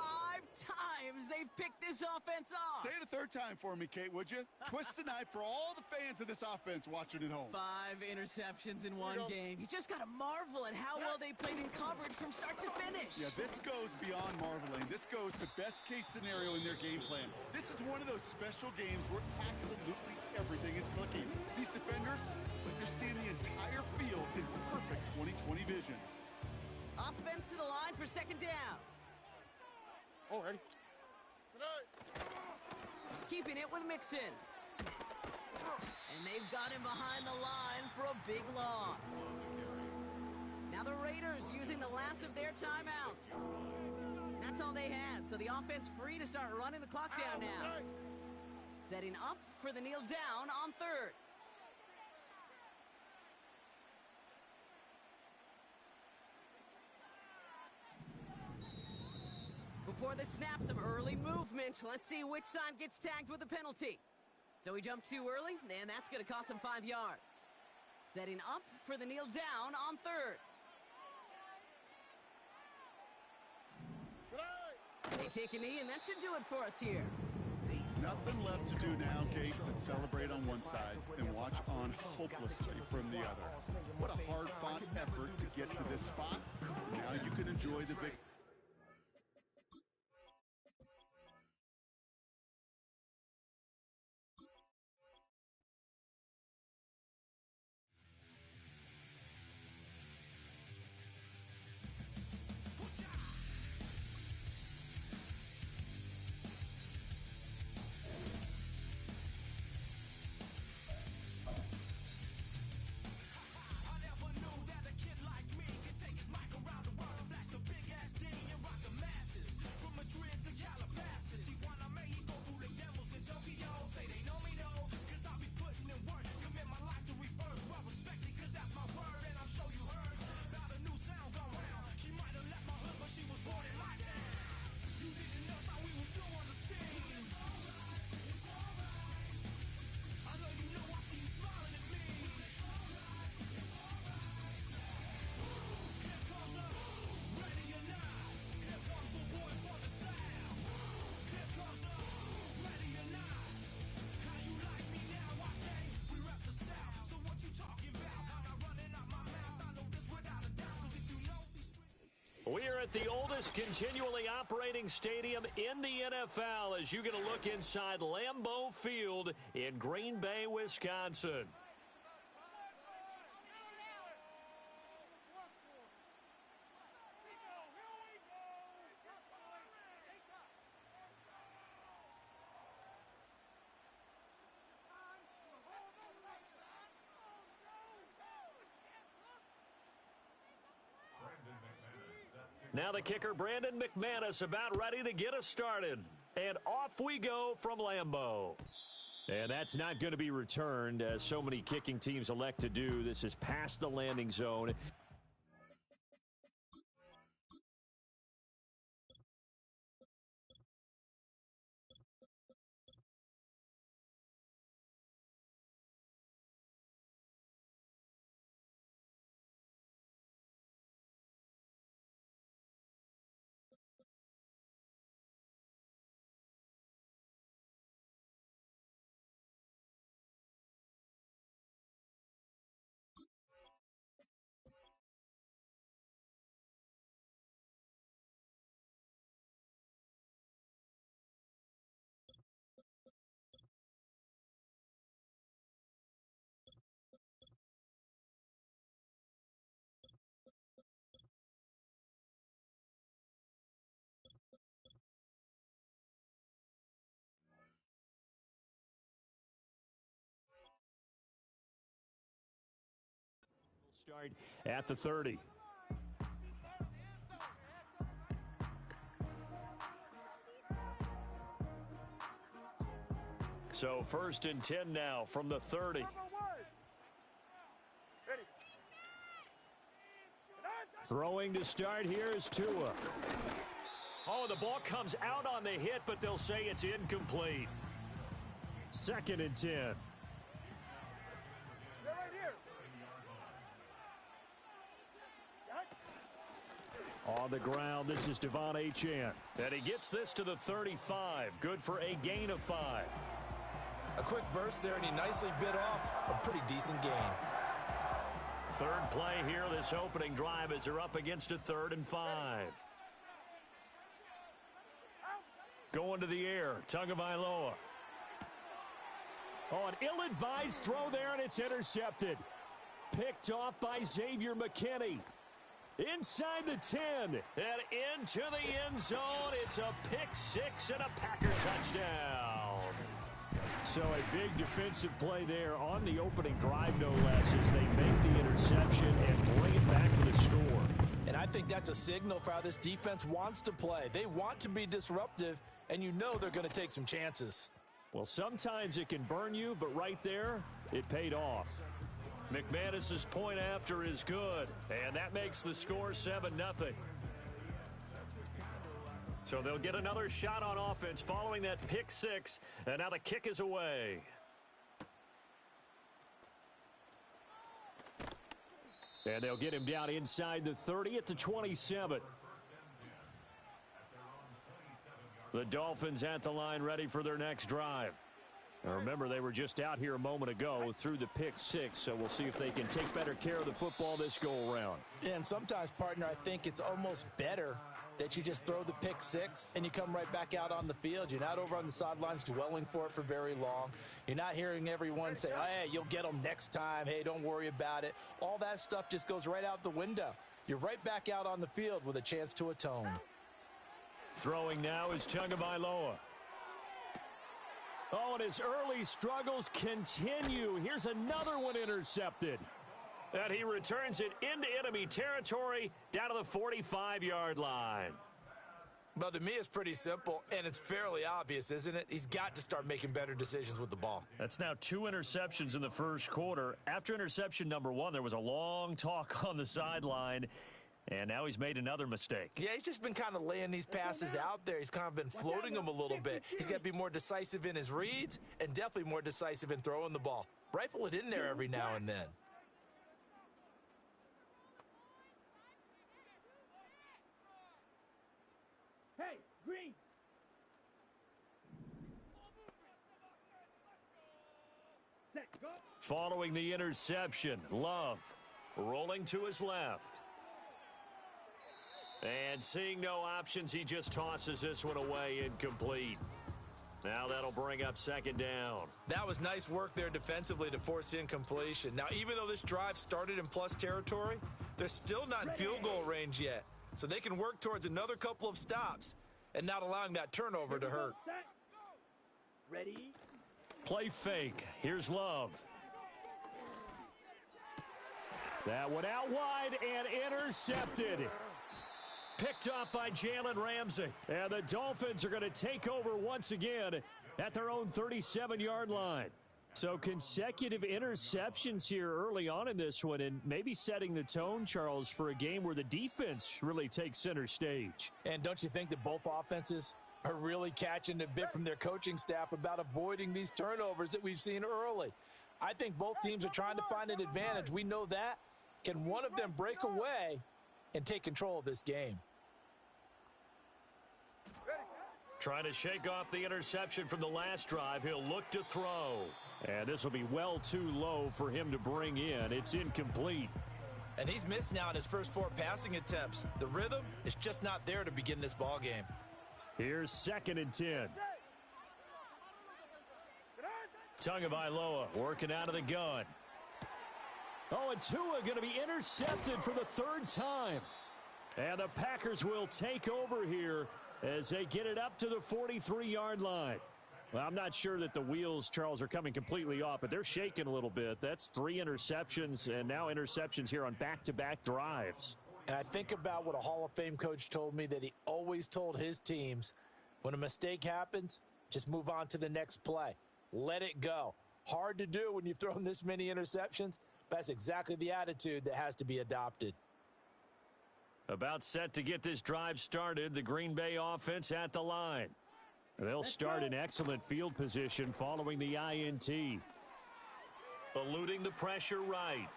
times they've picked this offense off. Say it a third time for me, Kate, would you? Twist the knife for all the fans of this offense watching at home. 5 interceptions in one game. You just got to marvel at how well they played in coverage from start to finish. Yeah, this goes beyond marveling. This goes to best case scenario in their game plan. This is one of those special games where absolutely everything is clicking. These defenders, it's like they're seeing the entire field in perfect 20/20 vision. Offense runs to the line for second down. Already. Keeping it with Mixon. And they've got him behind the line for a big loss. Now the Raiders using the last of their timeouts. That's all they had, so the offense free to start running the clock down now. Setting up for the kneel down on third. Before the snap, some early movement. Let's see which side gets tagged with a penalty. So he jumped too early, and that's going to cost him 5 yards. Setting up for the kneel down on third. They take a knee, and that should do it for us here. Nothing left to do now, Kate, but celebrate on one side and watch on hopelessly from the other. What a hard-fought effort to get to this spot. Now you can enjoy the victory. We're at the oldest continually operating stadium in the NFL as you get a look inside Lambeau Field in Green Bay, Wisconsin. Now the kicker, Brandon McManus, about ready to get us started. And off we go from Lambeau. And that's not going to be returned, as so many kicking teams elect to do. This is past the landing zone. Start at the 30. So 1st and 10 now from the 30. Throwing to start here is Tua. Oh, the ball comes out on the hit, but they'll say it's incomplete. 2nd and 10. On the ground, this is Devon Achane. And he gets this to the 35. Good for a gain of 5. A quick burst there, and he nicely bit off a pretty decent gain. 3rd play here, this opening drive, as they're up against a 3rd and 5. Going to the air, Tagovailoa. Oh, an ill-advised throw there, and it's intercepted. Picked off by Xavier McKinney. Inside the 10 and into the end zone. It's a pick six and a Packer touchdown. So a big defensive play there on the opening drive, no less, as they make the interception and bring it back for the score. And I think that's a signal for how this defense wants to play. They want to be disruptive, and you know they're going to take some chances. Well, sometimes it can burn you, but right there, it paid off. McManus's point after is good, and that makes the score 7-0. So they'll get another shot on offense following that pick six, and now the kick is away. And they'll get him down inside the 30 at the 27. The Dolphins at the line ready for their next drive. Now remember, they were just out here a moment ago through the pick six, so we'll see if they can take better care of the football this go-around. Yeah, and sometimes, partner, I think it's almost better that you just throw the pick six and you come right back out on the field. You're not over on the sidelines dwelling for it for very long. You're not hearing everyone say, oh, hey, you'll get them next time. Hey, don't worry about it. All that stuff just goes right out the window. You're right back out on the field with a chance to atone. Throwing now is Tagovailoa. Oh, and his early struggles continue. Here's another one intercepted. And he returns it into enemy territory down to the 45-yard line. Well, to me, it's pretty simple, and it's fairly obvious, isn't it? He's got to start making better decisions with the ball. That's now 2 interceptions in the first quarter. After interception number 1, there was a long talk on the sideline. And now he's made another mistake. Yeah, he's just been kind of laying these passes out there. He's kind of been floating them a little bit. He's got to be more decisive in his reads and definitely more decisive in throwing the ball. Rifle it in there every now and then. Hey, Green. Set, go. Following the interception, Love rolling to his left. And seeing no options, he just tosses this one away, incomplete. Now that'll bring up second down. That was nice work there defensively to force incompletion. Now, even though this drive started in plus territory, they're still not in field goal range yet. So they can work towards another couple of stops and not allowing that turnover to hurt. Ready? Play fake. Here's Love. That one out wide and intercepted. Picked up by Jalen Ramsey. And the Dolphins are going to take over once again at their own 37-yard line. So consecutive interceptions here early on in this one, and maybe setting the tone, Charles, for a game where the defense really takes center stage. And don't you think that both offenses are really catching a bit from their coaching staff about avoiding these turnovers that we've seen early? I think both teams are trying to find an advantage. We know that. Can one of them break away and take control of this game? Trying to shake off the interception from the last drive. He'll look to throw. And this will be well too low for him to bring in. It's incomplete. And he's missed now in his first 4 passing attempts. The rhythm is just not there to begin this ball game. Here's 2nd and 10. Tagovailoa working out of the gun. Oh, and Tua going to be intercepted for the 3rd time. And the Packers will take over here as they get it up to the 43-yard line. Well, I'm not sure that the wheels, Charles, are coming completely off, but they're shaking a little bit. That's 3 interceptions and now interceptions here on back-to-back drives. And I think about what a Hall of Fame coach told me, that he always told his teams, when a mistake happens, just move on to the next play. Let it go. Hard to do when you've thrown this many interceptions. That's exactly the attitude that has to be adopted. About set to get this drive started, the Green Bay offense at the line. They'll start in excellent field position following the INT. Eluding the pressure right.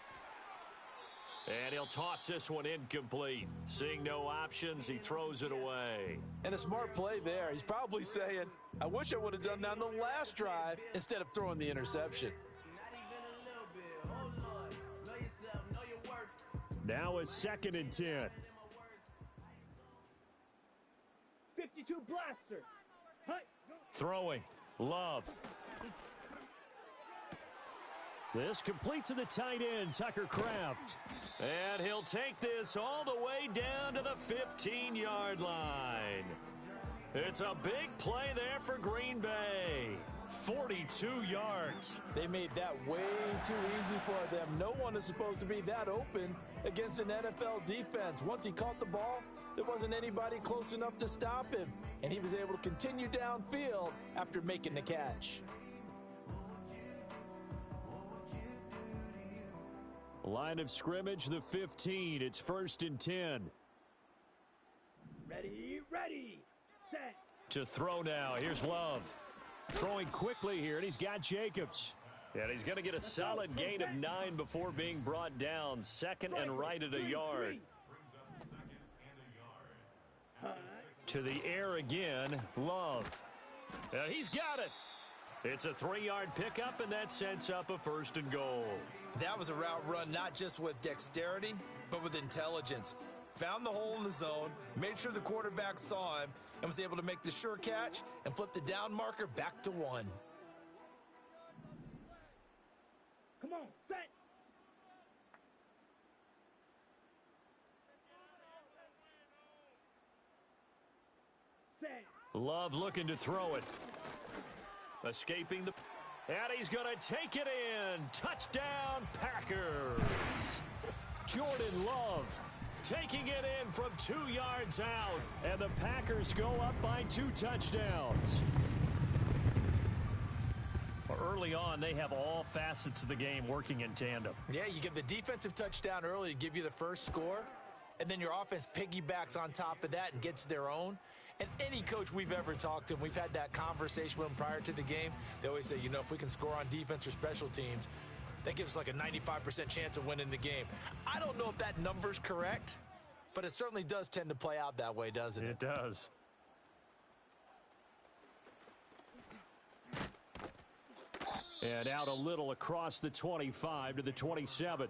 And he'll toss this one incomplete. Seeing no options, he throws it away. And a smart play there. He's probably saying, I wish I would have done that on the last drive instead of throwing the interception. Now it's 2nd and 10. 52 blaster. Hi. Throwing. Love. This complete to the tight end, Tucker Kraft. And he'll take this all the way down to the 15-yard line. It's a big play there for Green Bay. 42 yards. They made that way too easy for them. No one is supposed to be that open against an NFL defense. Once he caught the ball, there wasn't anybody close enough to stop him, and he was able to continue downfield after making the catch. Line of scrimmage, the 15. It's 1st and 10. Ready, set. To throw now. Here's Love. Throwing quickly here, and he's got Jacobs. And he's going to get a solid gain of 9 before being brought down. Second and right at a yard. To the air again, Love. And he's got it. It's a 3-yard pickup, and that sets up a 1st and goal. That was a route run not just with dexterity, but with intelligence. Found the hole in the zone, made sure the quarterback saw him, and was able to make the sure catch and flip the down marker back to 1. Come on, set. Set. Love looking to throw it. Escaping the... And he's going to take it in. Touchdown, Packers. Jordan Love taking it in from 2 yards out. And the Packers go up by 2 touchdowns. Early on, they have all facets of the game working in tandem. Yeah, you give the defensive touchdown early to give you the first score, and then your offense piggybacks on top of that and gets their own. And any coach we've ever talked to, and we've had that conversation with them prior to the game, they always say, you know, if we can score on defense or special teams, that gives us like a 95% chance of winning the game. I don't know if that number's correct, but it certainly does tend to play out that way, doesn't it? It does. And out a little across the 25 to the 27.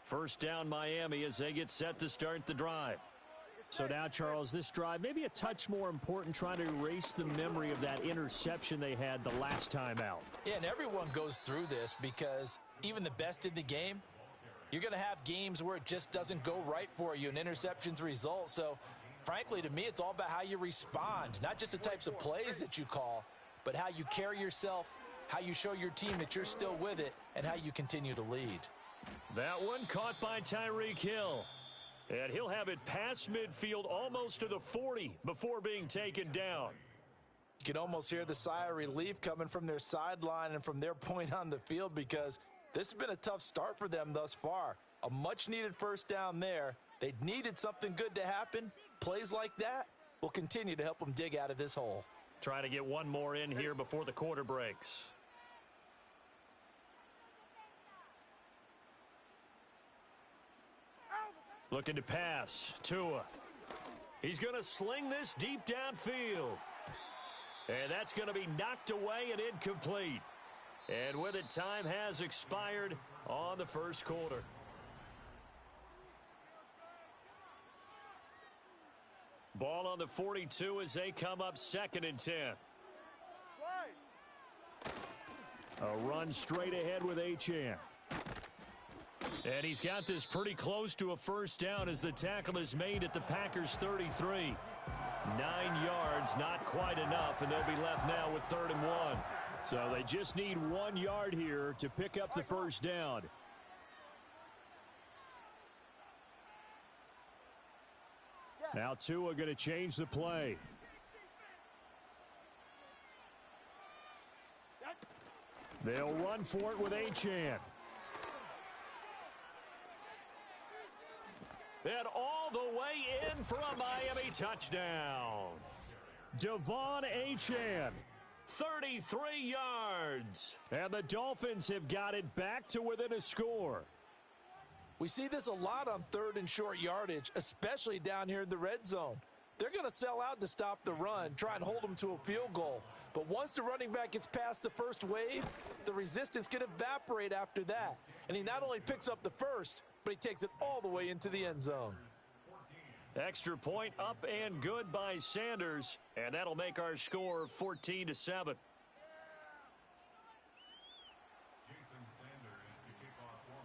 First down, Miami, as they get set to start the drive. So now, Charles, this drive maybe a touch more important, trying to erase the memory of that interception they had the last time out. Yeah, and everyone goes through this because even the best in the game, you're going to have games where it just doesn't go right for you, and interceptions result. So, frankly, to me, it's all about how you respond, not just the types of plays that you call, but how you carry yourself, how you show your team that you're still with it, and how you continue to lead. That one caught by Tyreek Hill. And he'll have it past midfield almost to the 40 before being taken down. You can almost hear the sigh of relief coming from their sideline and from their point on the field, because this has been a tough start for them thus far. A much-needed first down there. They needed something good to happen. Plays like that will continue to help them dig out of this hole. Trying to get one more in here before the quarter breaks. Looking to pass. Tua. He's going to sling this deep downfield. And that's going to be knocked away and incomplete. And with it, time has expired on the first quarter. Ball on the 42 as they come up 2nd and 10. A run straight ahead with Achane. And he's got this pretty close to a first down as the tackle is made at the Packers' 33. 9 yards, not quite enough, and they'll be left now with 3rd and 1. So they just need 1 yard here to pick up the first down. Now Tua going to change the play. They'll run for it with Achane. And all the way in for a Miami touchdown. Devon Achane, 33 yards. And the Dolphins have got it back to within a score. We see this a lot on 3rd and short yardage, especially down here in the red zone. They're going to sell out to stop the run, try and hold them to a field goal. But once the running back gets past the first wave, the resistance can evaporate after that. And he not only picks up the first, but he takes it all the way into the end zone. Extra point up and good by Sanders, and that'll make our score 14-7. Jason Sanders to kick off for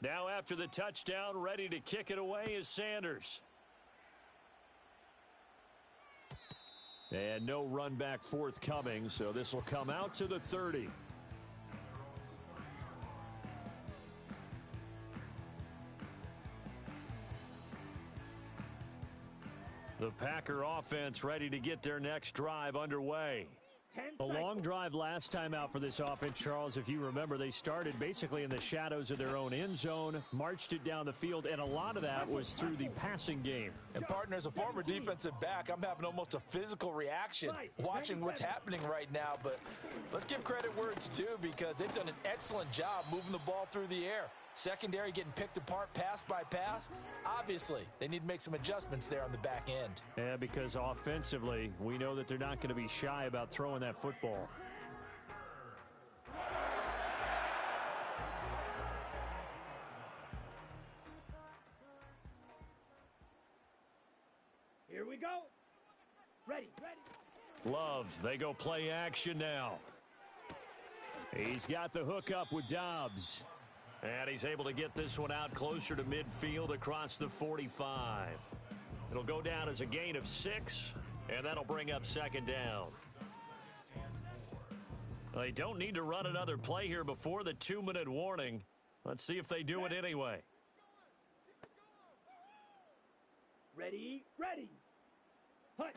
Miami. Now after the touchdown, ready to kick it away is Sanders. And no run back forthcoming, so this will come out to the 30. The Packer offense ready to get their next drive underway. A long drive last time out for this offense, Charles. If you remember, they started basically in the shadows of their own end zone, marched it down the field, and a lot of that was through the passing game. And, partner, as a former defensive back, I'm having almost a physical reaction watching what's happening right now. But let's give credit where it's due, because they've done an excellent job moving the ball through the air. Secondary getting picked apart pass by pass. Obviously, they need to make some adjustments there on the back end. Yeah, because offensively, we know that they're not going to be shy about throwing that football. Here we go. Ready. Love, they go play action now. He's got the hookup with Dobbs. And he's able to get this one out closer to midfield across the 45. It'll go down as a gain of 6, and that'll bring up second down. They don't need to run another play here before the 2-minute warning. Let's see if they do it anyway. Ready. Hut.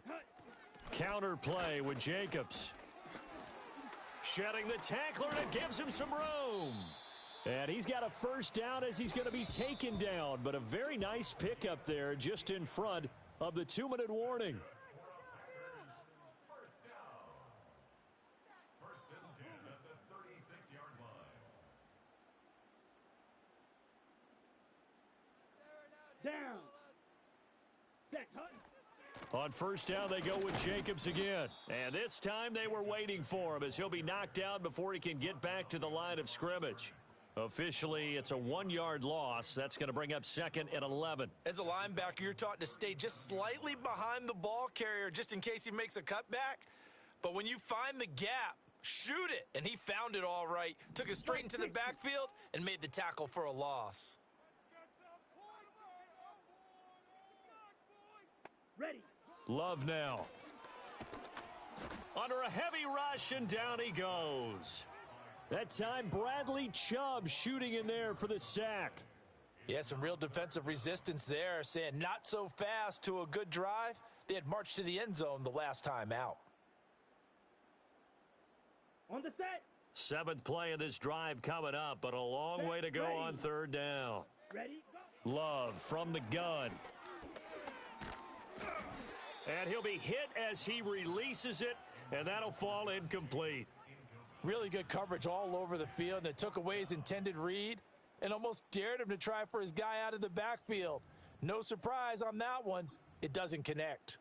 Counter play with Jacobs. Shedding the tackler, and it gives him some room. And he's got a first down as he's going to be taken down. But a very nice pickup there just in front of the 2-minute warning. First down. First and 10 at the 36-yard line. Down. Set. Hut. On first down, they go with Jacobs again. And this time they were waiting for him as he'll be knocked down before he can get back to the line of scrimmage. Officially, it's a 1-yard loss. That's going to bring up second and 11. As a linebacker, you're taught to stay just slightly behind the ball carrier just in case he makes a cutback. But when you find the gap, shoot it. And he found it all right. Took it straight into the backfield and made the tackle for a loss. Ready. Love now. Under a heavy rush, and down he goes. That time, Bradley Chubb shooting in there for the sack. Yeah, some real defensive resistance there, saying not so fast to a good drive. They had marched to the end zone the last time out. On the set. 7th play of this drive coming up, but a long way to go on third down. Ready. Go. Love from the gun. And he'll be hit as he releases it, and that'll fall incomplete. Really good coverage all over the field, and it took away his intended read and almost dared him to try for his guy out of the backfield. No surprise on that one. It doesn't connect.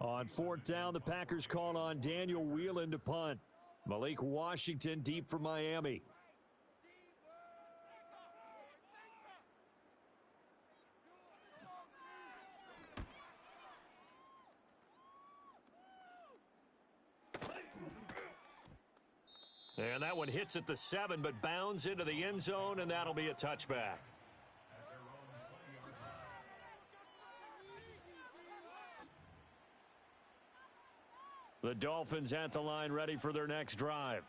On fourth down, the Packers call on Daniel Whelan to punt. Malik Washington deep for Miami. And that one hits at the 7, but bounds into the end zone, and that'll be a touchback. The Dolphins at the line ready for their next drive.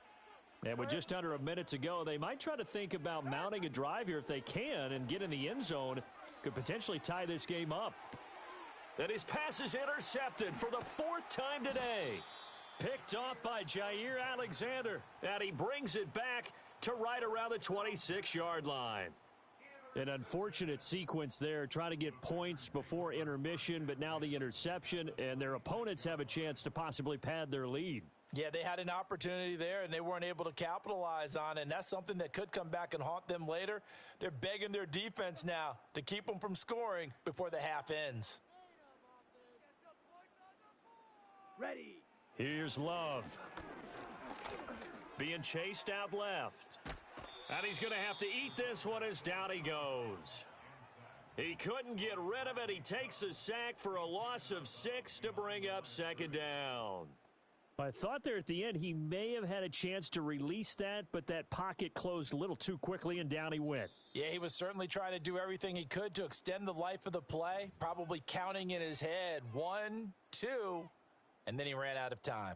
And with just under a minute to go, they might try to think about mounting a drive here if they can and get in the end zone. Could potentially tie this game up. And his pass is intercepted for the 4th time today. Picked off by Jair Alexander. And he brings it back to right around the 26-yard line. An unfortunate sequence there, trying to get points before intermission, but now the interception, and their opponents have a chance to possibly pad their lead. Yeah, they had an opportunity there, and they weren't able to capitalize on it, and that's something that could come back and haunt them later. They're begging their defense now to keep them from scoring before the half ends. Ready. Here's Love. Being chased out left. And he's going to have to eat this one as down he goes. He couldn't get rid of it. He takes a sack for a loss of 6 to bring up second down. I thought there at the end he may have had a chance to release that, but that pocket closed a little too quickly, and down he went. Yeah, he was certainly trying to do everything he could to extend the life of the play, probably counting in his head 1, 2, and then he ran out of time.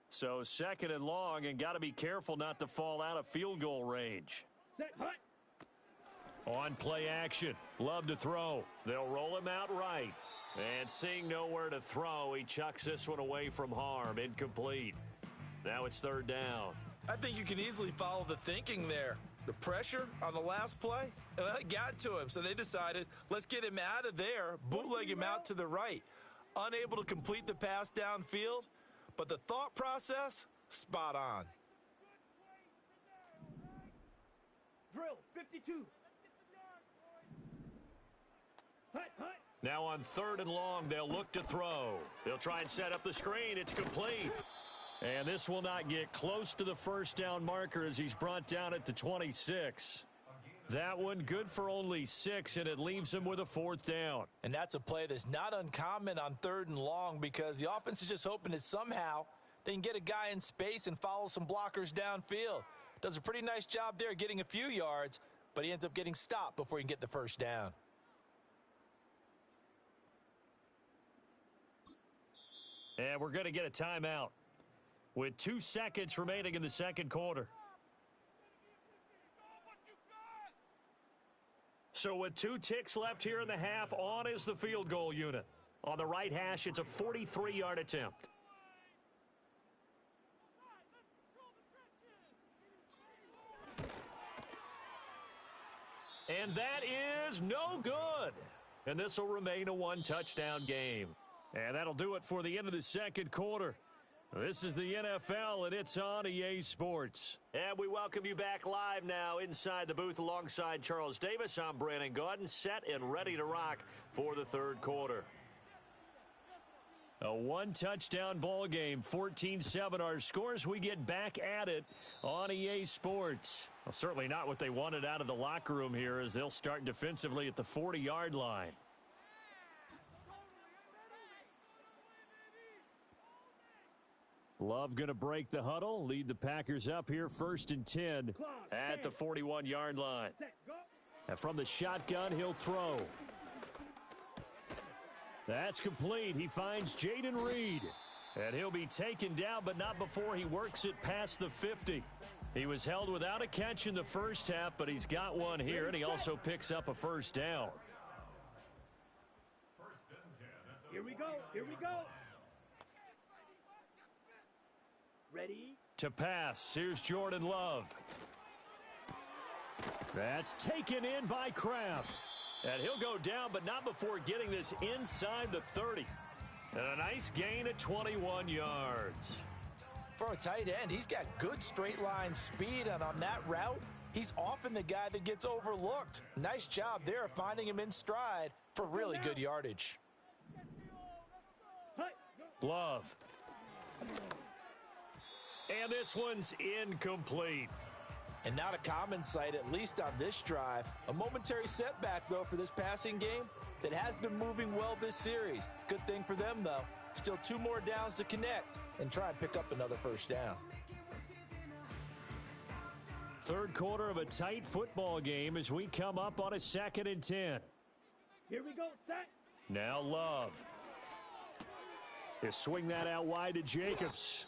So second and long, and got to be careful not to fall out of field goal range. Set, hut. On play action, Love to throw. They'll roll him out right. And seeing nowhere to throw, he chucks this one away from harm. Incomplete. Now it's third down. I think you can easily follow the thinking there. The pressure on the last play, it got to him, so they decided, let's get him out of there, bootleg him out to the right. Unable to complete the pass downfield, but the thought process, spot on. Drill, 52. Hut, hut. Now on third and long, they'll look to throw. They'll try and set up the screen. It's complete. And this will not get close to the first down marker as he's brought down at the 26. That one good for only 6, and it leaves him with a fourth down. And that's a play that's not uncommon on third and long because the offense is just hoping that somehow they can get a guy in space and follow some blockers downfield. Does a pretty nice job there getting a few yards, but he ends up getting stopped before he can get the first down. And we're going to get a timeout with 2 seconds remaining in the second quarter. So with 2 ticks left here in the half, on is the field goal unit. On the right hash, it's a 43-yard attempt. And that is no good. And this will remain a 1-touchdown game. And that'll do it for the end of the second quarter. This is the NFL, and it's on EA Sports. And we welcome you back live now inside the booth alongside Charles Davis. I'm Brandon Gaudin, set and ready to rock for the third quarter. A 1-touchdown ball game, 14-7 our scores. We get back at it on EA Sports. Well, certainly not what they wanted out of the locker room here as they'll start defensively at the 40-yard line. Love going to break the huddle, lead the Packers up here 1st and 10 at the 41-yard line. And from the shotgun, he'll throw. That's complete. He finds Jaden Reed. And he'll be taken down, but not before he works it past the 50. He was held without a catch in the first half, but he's got one here, and he also picks up a first down. Here we go. Here we go. Ready? To pass, here's Jordan Love. That's taken in by Kraft. And he'll go down, but not before getting this inside the 30. And a nice gain at 21 yards. For a tight end, he's got good straight line speed, and on that route, he's often the guy that gets overlooked. Nice job there finding him in stride for really good yardage. Love. And this one's incomplete. And not a common sight, at least on this drive. A momentary setback, though, for this passing game that has been moving well this series. Good thing for them, though. Still 2 more downs to connect and try and pick up another first down. Third quarter of a tight football game as we come up on a 2nd and 10. Here we go, set. Now Love. He'll swing that out wide to Jacobs.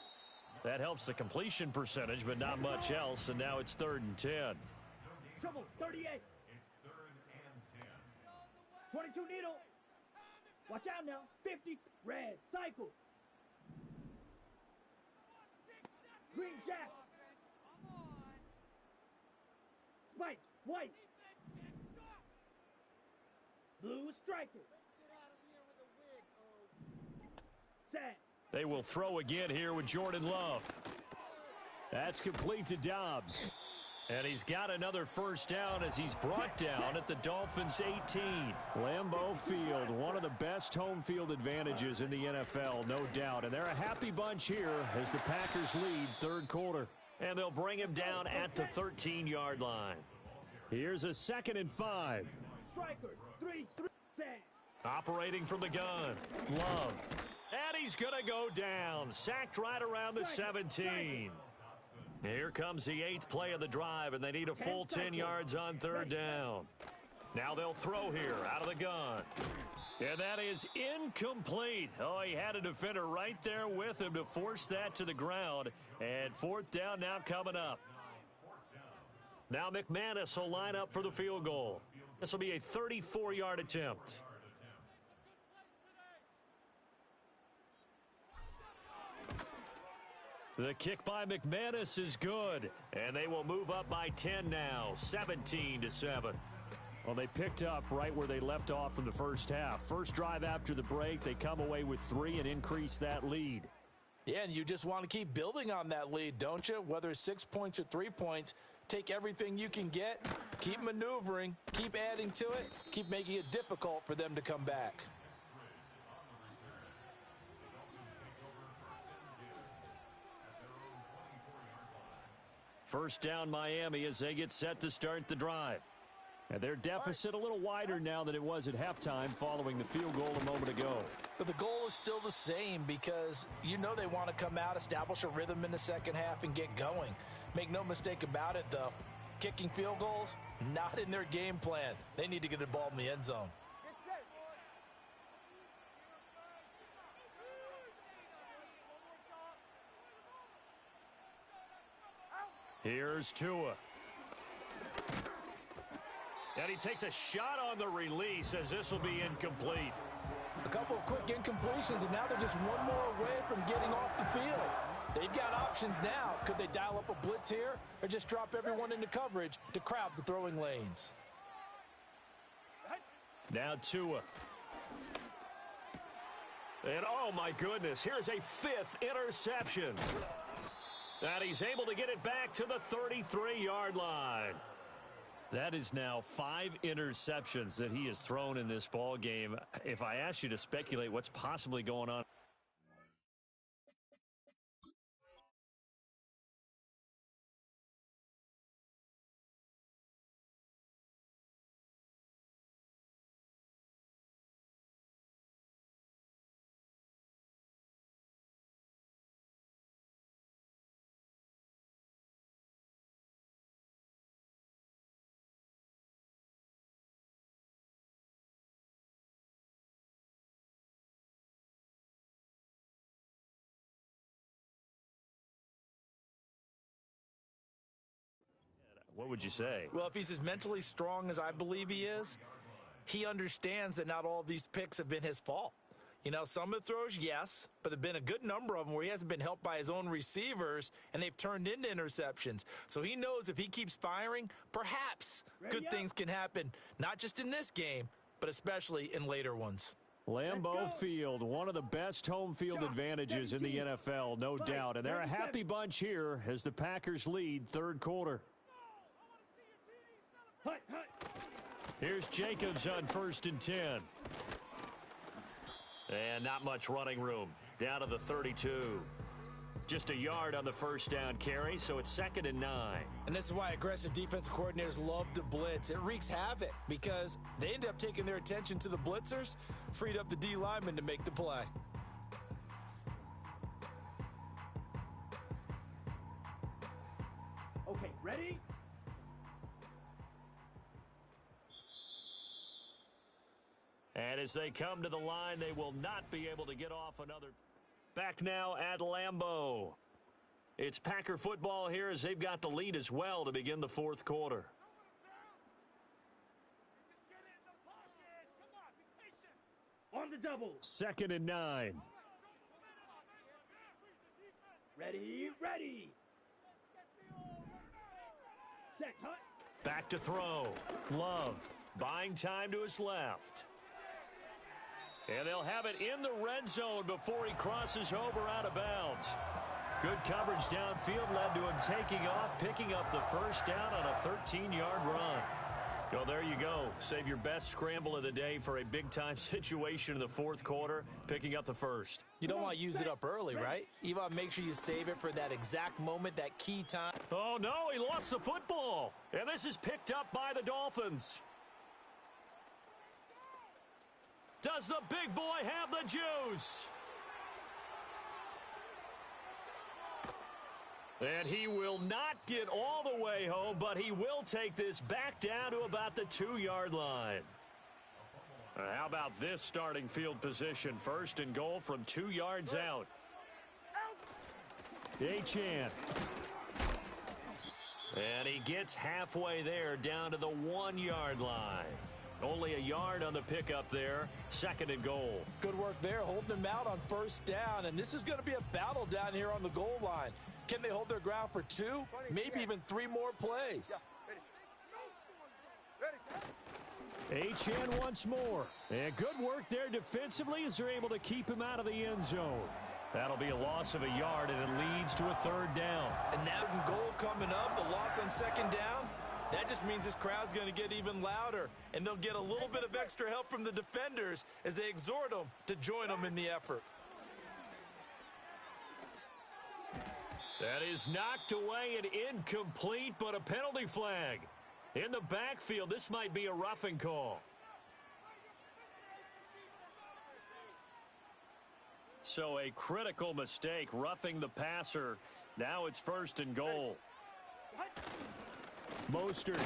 That helps the completion percentage, but not much else, and now it's 3rd and 10. Trouble, 38. It's 3rd and 10. 22 needle. Watch out now. 50. Red. Cycle. Green jack. Spike. White. Blue striker. Set. They will throw again here with Jordan Love. That's complete to Dobbs. And he's got another first down as he's brought down at the Dolphins' 18. Lambeau Field, one of the best home field advantages in the NFL, no doubt. And they're a happy bunch here as the Packers lead third quarter. And they'll bring him down at the 13-yard line. Here's a 2nd and 5. Striker. 3-3. Set. Operating from the gun. Love. And he's going to go down. Sacked right around the 17. Here comes the 8th play of the drive, and they need a full 10 yards on third down. Now they'll throw here out of the gun. And that is incomplete. Oh, he had a defender right there with him to force that to the ground. And 4th down now coming up. Now McManus will line up for the field goal. This will be a 34-yard attempt. The kick by McManus is good, and they will move up by 10 now, 17-7. Well, they picked up right where they left off from the first half. First drive after the break, they come away with 3 and increase that lead. Yeah, and you just want to keep building on that lead, don't you? Whether it's 6 points or 3 points, take everything you can get, keep maneuvering, keep adding to it, keep making it difficult for them to come back. First down Miami as they get set to start the drive. And their deficit a little wider now than it was at halftime following the field goal a moment ago. But the goal is still the same because you know they want to come out, establish a rhythm in the second half, and get going. Make no mistake about it, though. Kicking field goals, not in their game plan. They need to get the ball in the end zone. Here's Tua. And he takes a shot on the release as this will be incomplete. A couple of quick incompletions, and now they're just one more away from getting off the field. They've got options now. Could they dial up a blitz here or just drop everyone into coverage to crowd the throwing lanes? Now Tua. And oh my goodness, here's a 5th interception. And he's able to get it back to the 33-yard line. That is now 5 interceptions that he has thrown in this ball game. If I ask you to speculate what's possibly going on. What would you say? Well, if he's as mentally strong as I believe he is, he understands that not all of these picks have been his fault. You know, some of the throws, yes, but there have been a good number of them where he hasn't been helped by his own receivers, and they've turned into interceptions. So he knows if he keeps firing, perhaps good things can happen, not just in this game, but especially in later ones. Lambeau Field, one of the best home field advantages in the NFL, no doubt. And they're a happy bunch here as the Packers lead third quarter. Here's Jacobs on 1st and 10. And not much running room. Down to the 32. Just a yard on the first down carry, so it's 2nd and 9. And this is why aggressive defensive coordinators love to blitz. It wreaks havoc because they end up taking their attention to the blitzers, freed up the D lineman to make the play. Okay, ready? And as they come to the line, they will not be able to get off another. Back now at Lambeau. It's Packer football here as they've got the lead as well to begin the fourth quarter. On the double. 2nd and 9. Ready, ready. Set, hut. Back to throw. Love buying time to his left. And they'll have it in the red zone before he crosses over out of bounds. Good coverage downfield led to him taking off, picking up the first down on a 13-yard run. Well, there you go. Save your best scramble of the day for a big-time situation in the fourth quarter, picking up the first. You don't want to use it up early, right? You want to make sure you save it for that exact moment, that key time. Oh, no, he lost the football. And this is picked up by the Dolphins. Does the big boy have the juice? And he will not get all the way home, but he will take this back down to about the 2-yard line. How about this starting field position? First and goal from 2 yards out. Achane. And he gets halfway there down to the 1-yard line. Only a yard on the pickup there. Second and goal. Good work there, holding him out on first down. And this is going to be a battle down here on the goal line. Can they hold their ground for 2, maybe even 3 more plays? Achane once more. And good work there defensively as they're able to keep him out of the end zone. That'll be a loss of a yard, and it leads to a third down. And now goal coming up, the loss on second down. That just means this crowd's going to get even louder, and they'll get a little bit of extra help from the defenders as they exhort them to join them in the effort. That is knocked away and incomplete, but a penalty flag. In the backfield, this might be a roughing call. So a critical mistake, roughing the passer. Now it's first and goal. Mostert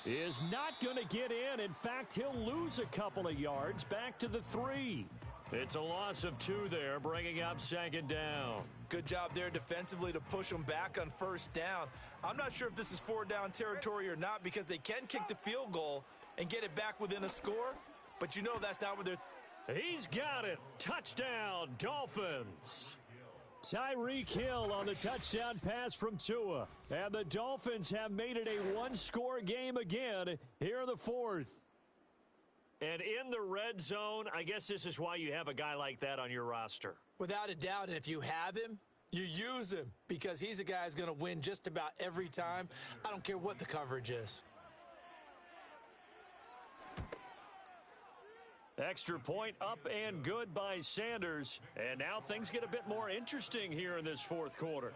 is not going to get in. In fact, he'll lose a couple of yards back to the 3. It's a loss of 2 there, bringing up second down. Good job there defensively to push them back on first down. I'm not sure if this is 4-down territory or not because they can kick the field goal and get it back within a score, but you know that's not what they're... He's got it. Touchdown, Dolphins. Tyreek Hill on the touchdown pass from Tua. And the Dolphins have made it a 1-score game again here in the fourth. And in the red zone, I guess this is why you have a guy like that on your roster. Without a doubt, and if you have him, you use him because he's a guy who's going to win just about every time. I don't care what the coverage is. Extra point up and good by Sanders. And now things get a bit more interesting here in this fourth quarter.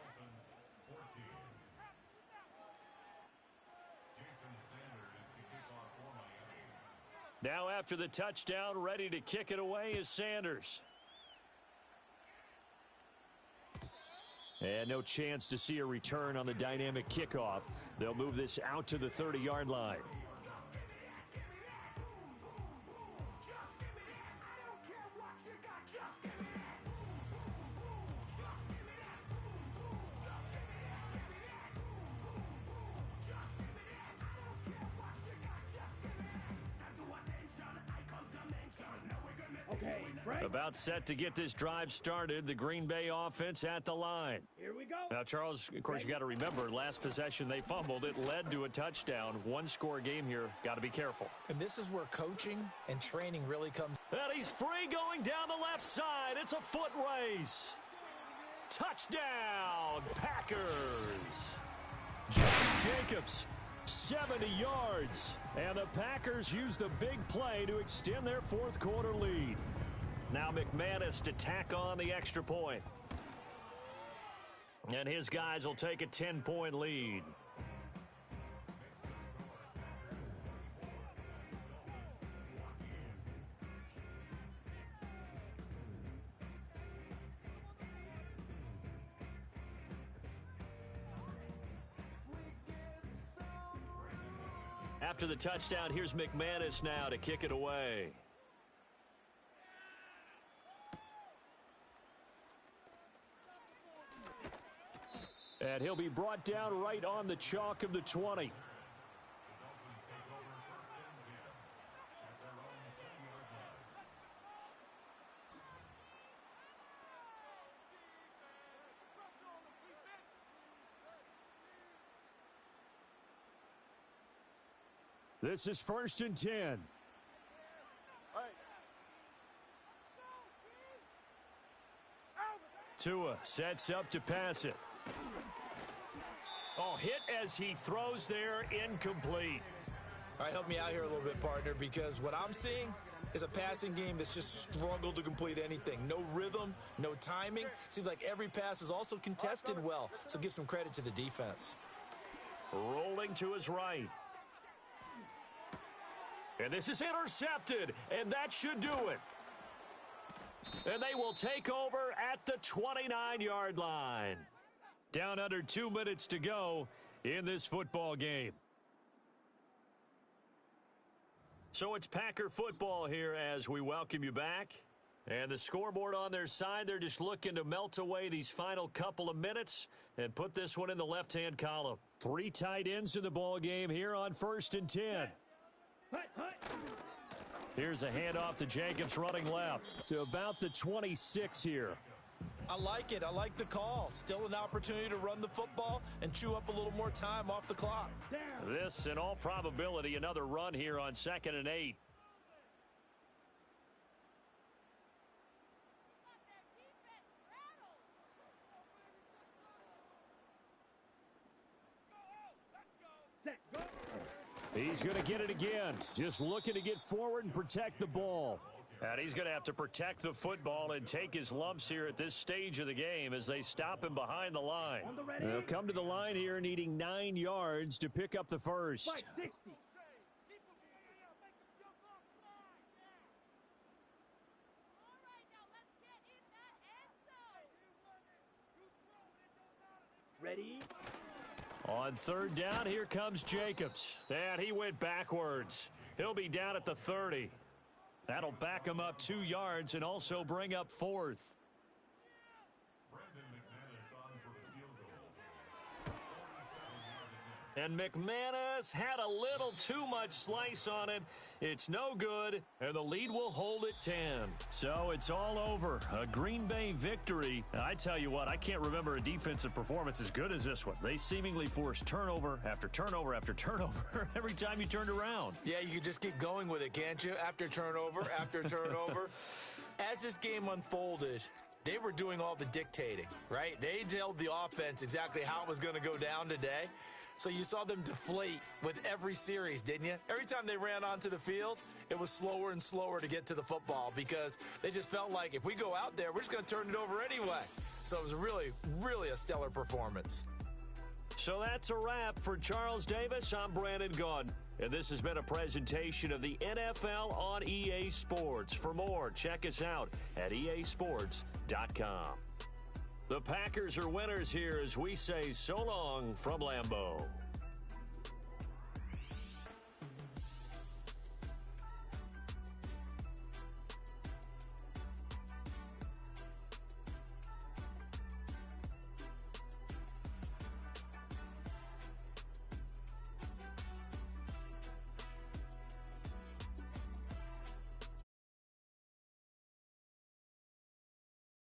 Now after the touchdown, ready to kick it away is Sanders. And no chance to see a return on the dynamic kickoff. They'll move this out to the 30-yard line. About set to get this drive started. The Green Bay offense at the line. Here we go. Now, Charles, of course, you got to remember, last possession they fumbled. It led to a touchdown. 1-score game here. Got to be careful. And this is where coaching and training really comes. And he's free going down the left side. It's a foot race. Touchdown, Packers. Josh Jacobs, 70 yards. And the Packers use the big play to extend their fourth quarter lead. Now McManus to tack on the extra point. And his guys will take a 10-point lead. After the touchdown, here's McManus now to kick it away. And he'll be brought down right on the chalk of the 20. This is 1st and 10. Tua sets up to pass it. Oh, hit as he throws there, incomplete. All right, help me out here a little bit, partner, because what I'm seeing is a passing game that's just struggled to complete anything. No rhythm, no timing. Seems like every pass is also contested well, so give some credit to the defense. Rolling to his right. And this is intercepted, and that should do it. And they will take over at the 29-yard line. Down under 2 minutes to go in this football game. So it's Packer football here as we welcome you back. And the scoreboard on their side, they're just looking to melt away these final couple of minutes and put this one in the left-hand column. 3 tight ends in the ball game here on 1st and 10. Here's a handoff to Jacobs running left. To about the 26 here. I like it. I like the call. Still an opportunity to run the football and chew up a little more time off the clock. This, in all probability, another run here on 2nd and 8. He's going to get it again. Just looking to get forward and protect the ball. And he's going to have to protect the football and take his lumps here at this stage of the game as they stop him behind the line. They'll come to the line here needing 9 yards to pick up the first. Ready? On 3rd down, here comes Jacobs. And he went backwards. He'll be down at the 30. That'll back him up 2 yards and also bring up 4th. And McManus had a little too much slice on it. It's no good, and the lead will hold at 10. So it's all over. A Green Bay victory. And I tell you what, I can't remember a defensive performance as good as this one. They seemingly forced turnover after turnover after turnover every time you turned around. Yeah, you could just keep going with it, can't you? After turnover, after turnover. As this game unfolded, they were doing all the dictating, right? They told the offense exactly how it was going to go down today. So you saw them deflate with every series, didn't you? Every time they ran onto the field, it was slower and slower to get to the football because they just felt like if we go out there, we're just going to turn it over anyway. So it was really, really a stellar performance. So that's a wrap for Charles Davis. I'm Brandon Gunn. And this has been a presentation of the NFL on EA Sports. For more, check us out at easports.com. The Packers are winners here as we say so long from Lambeau.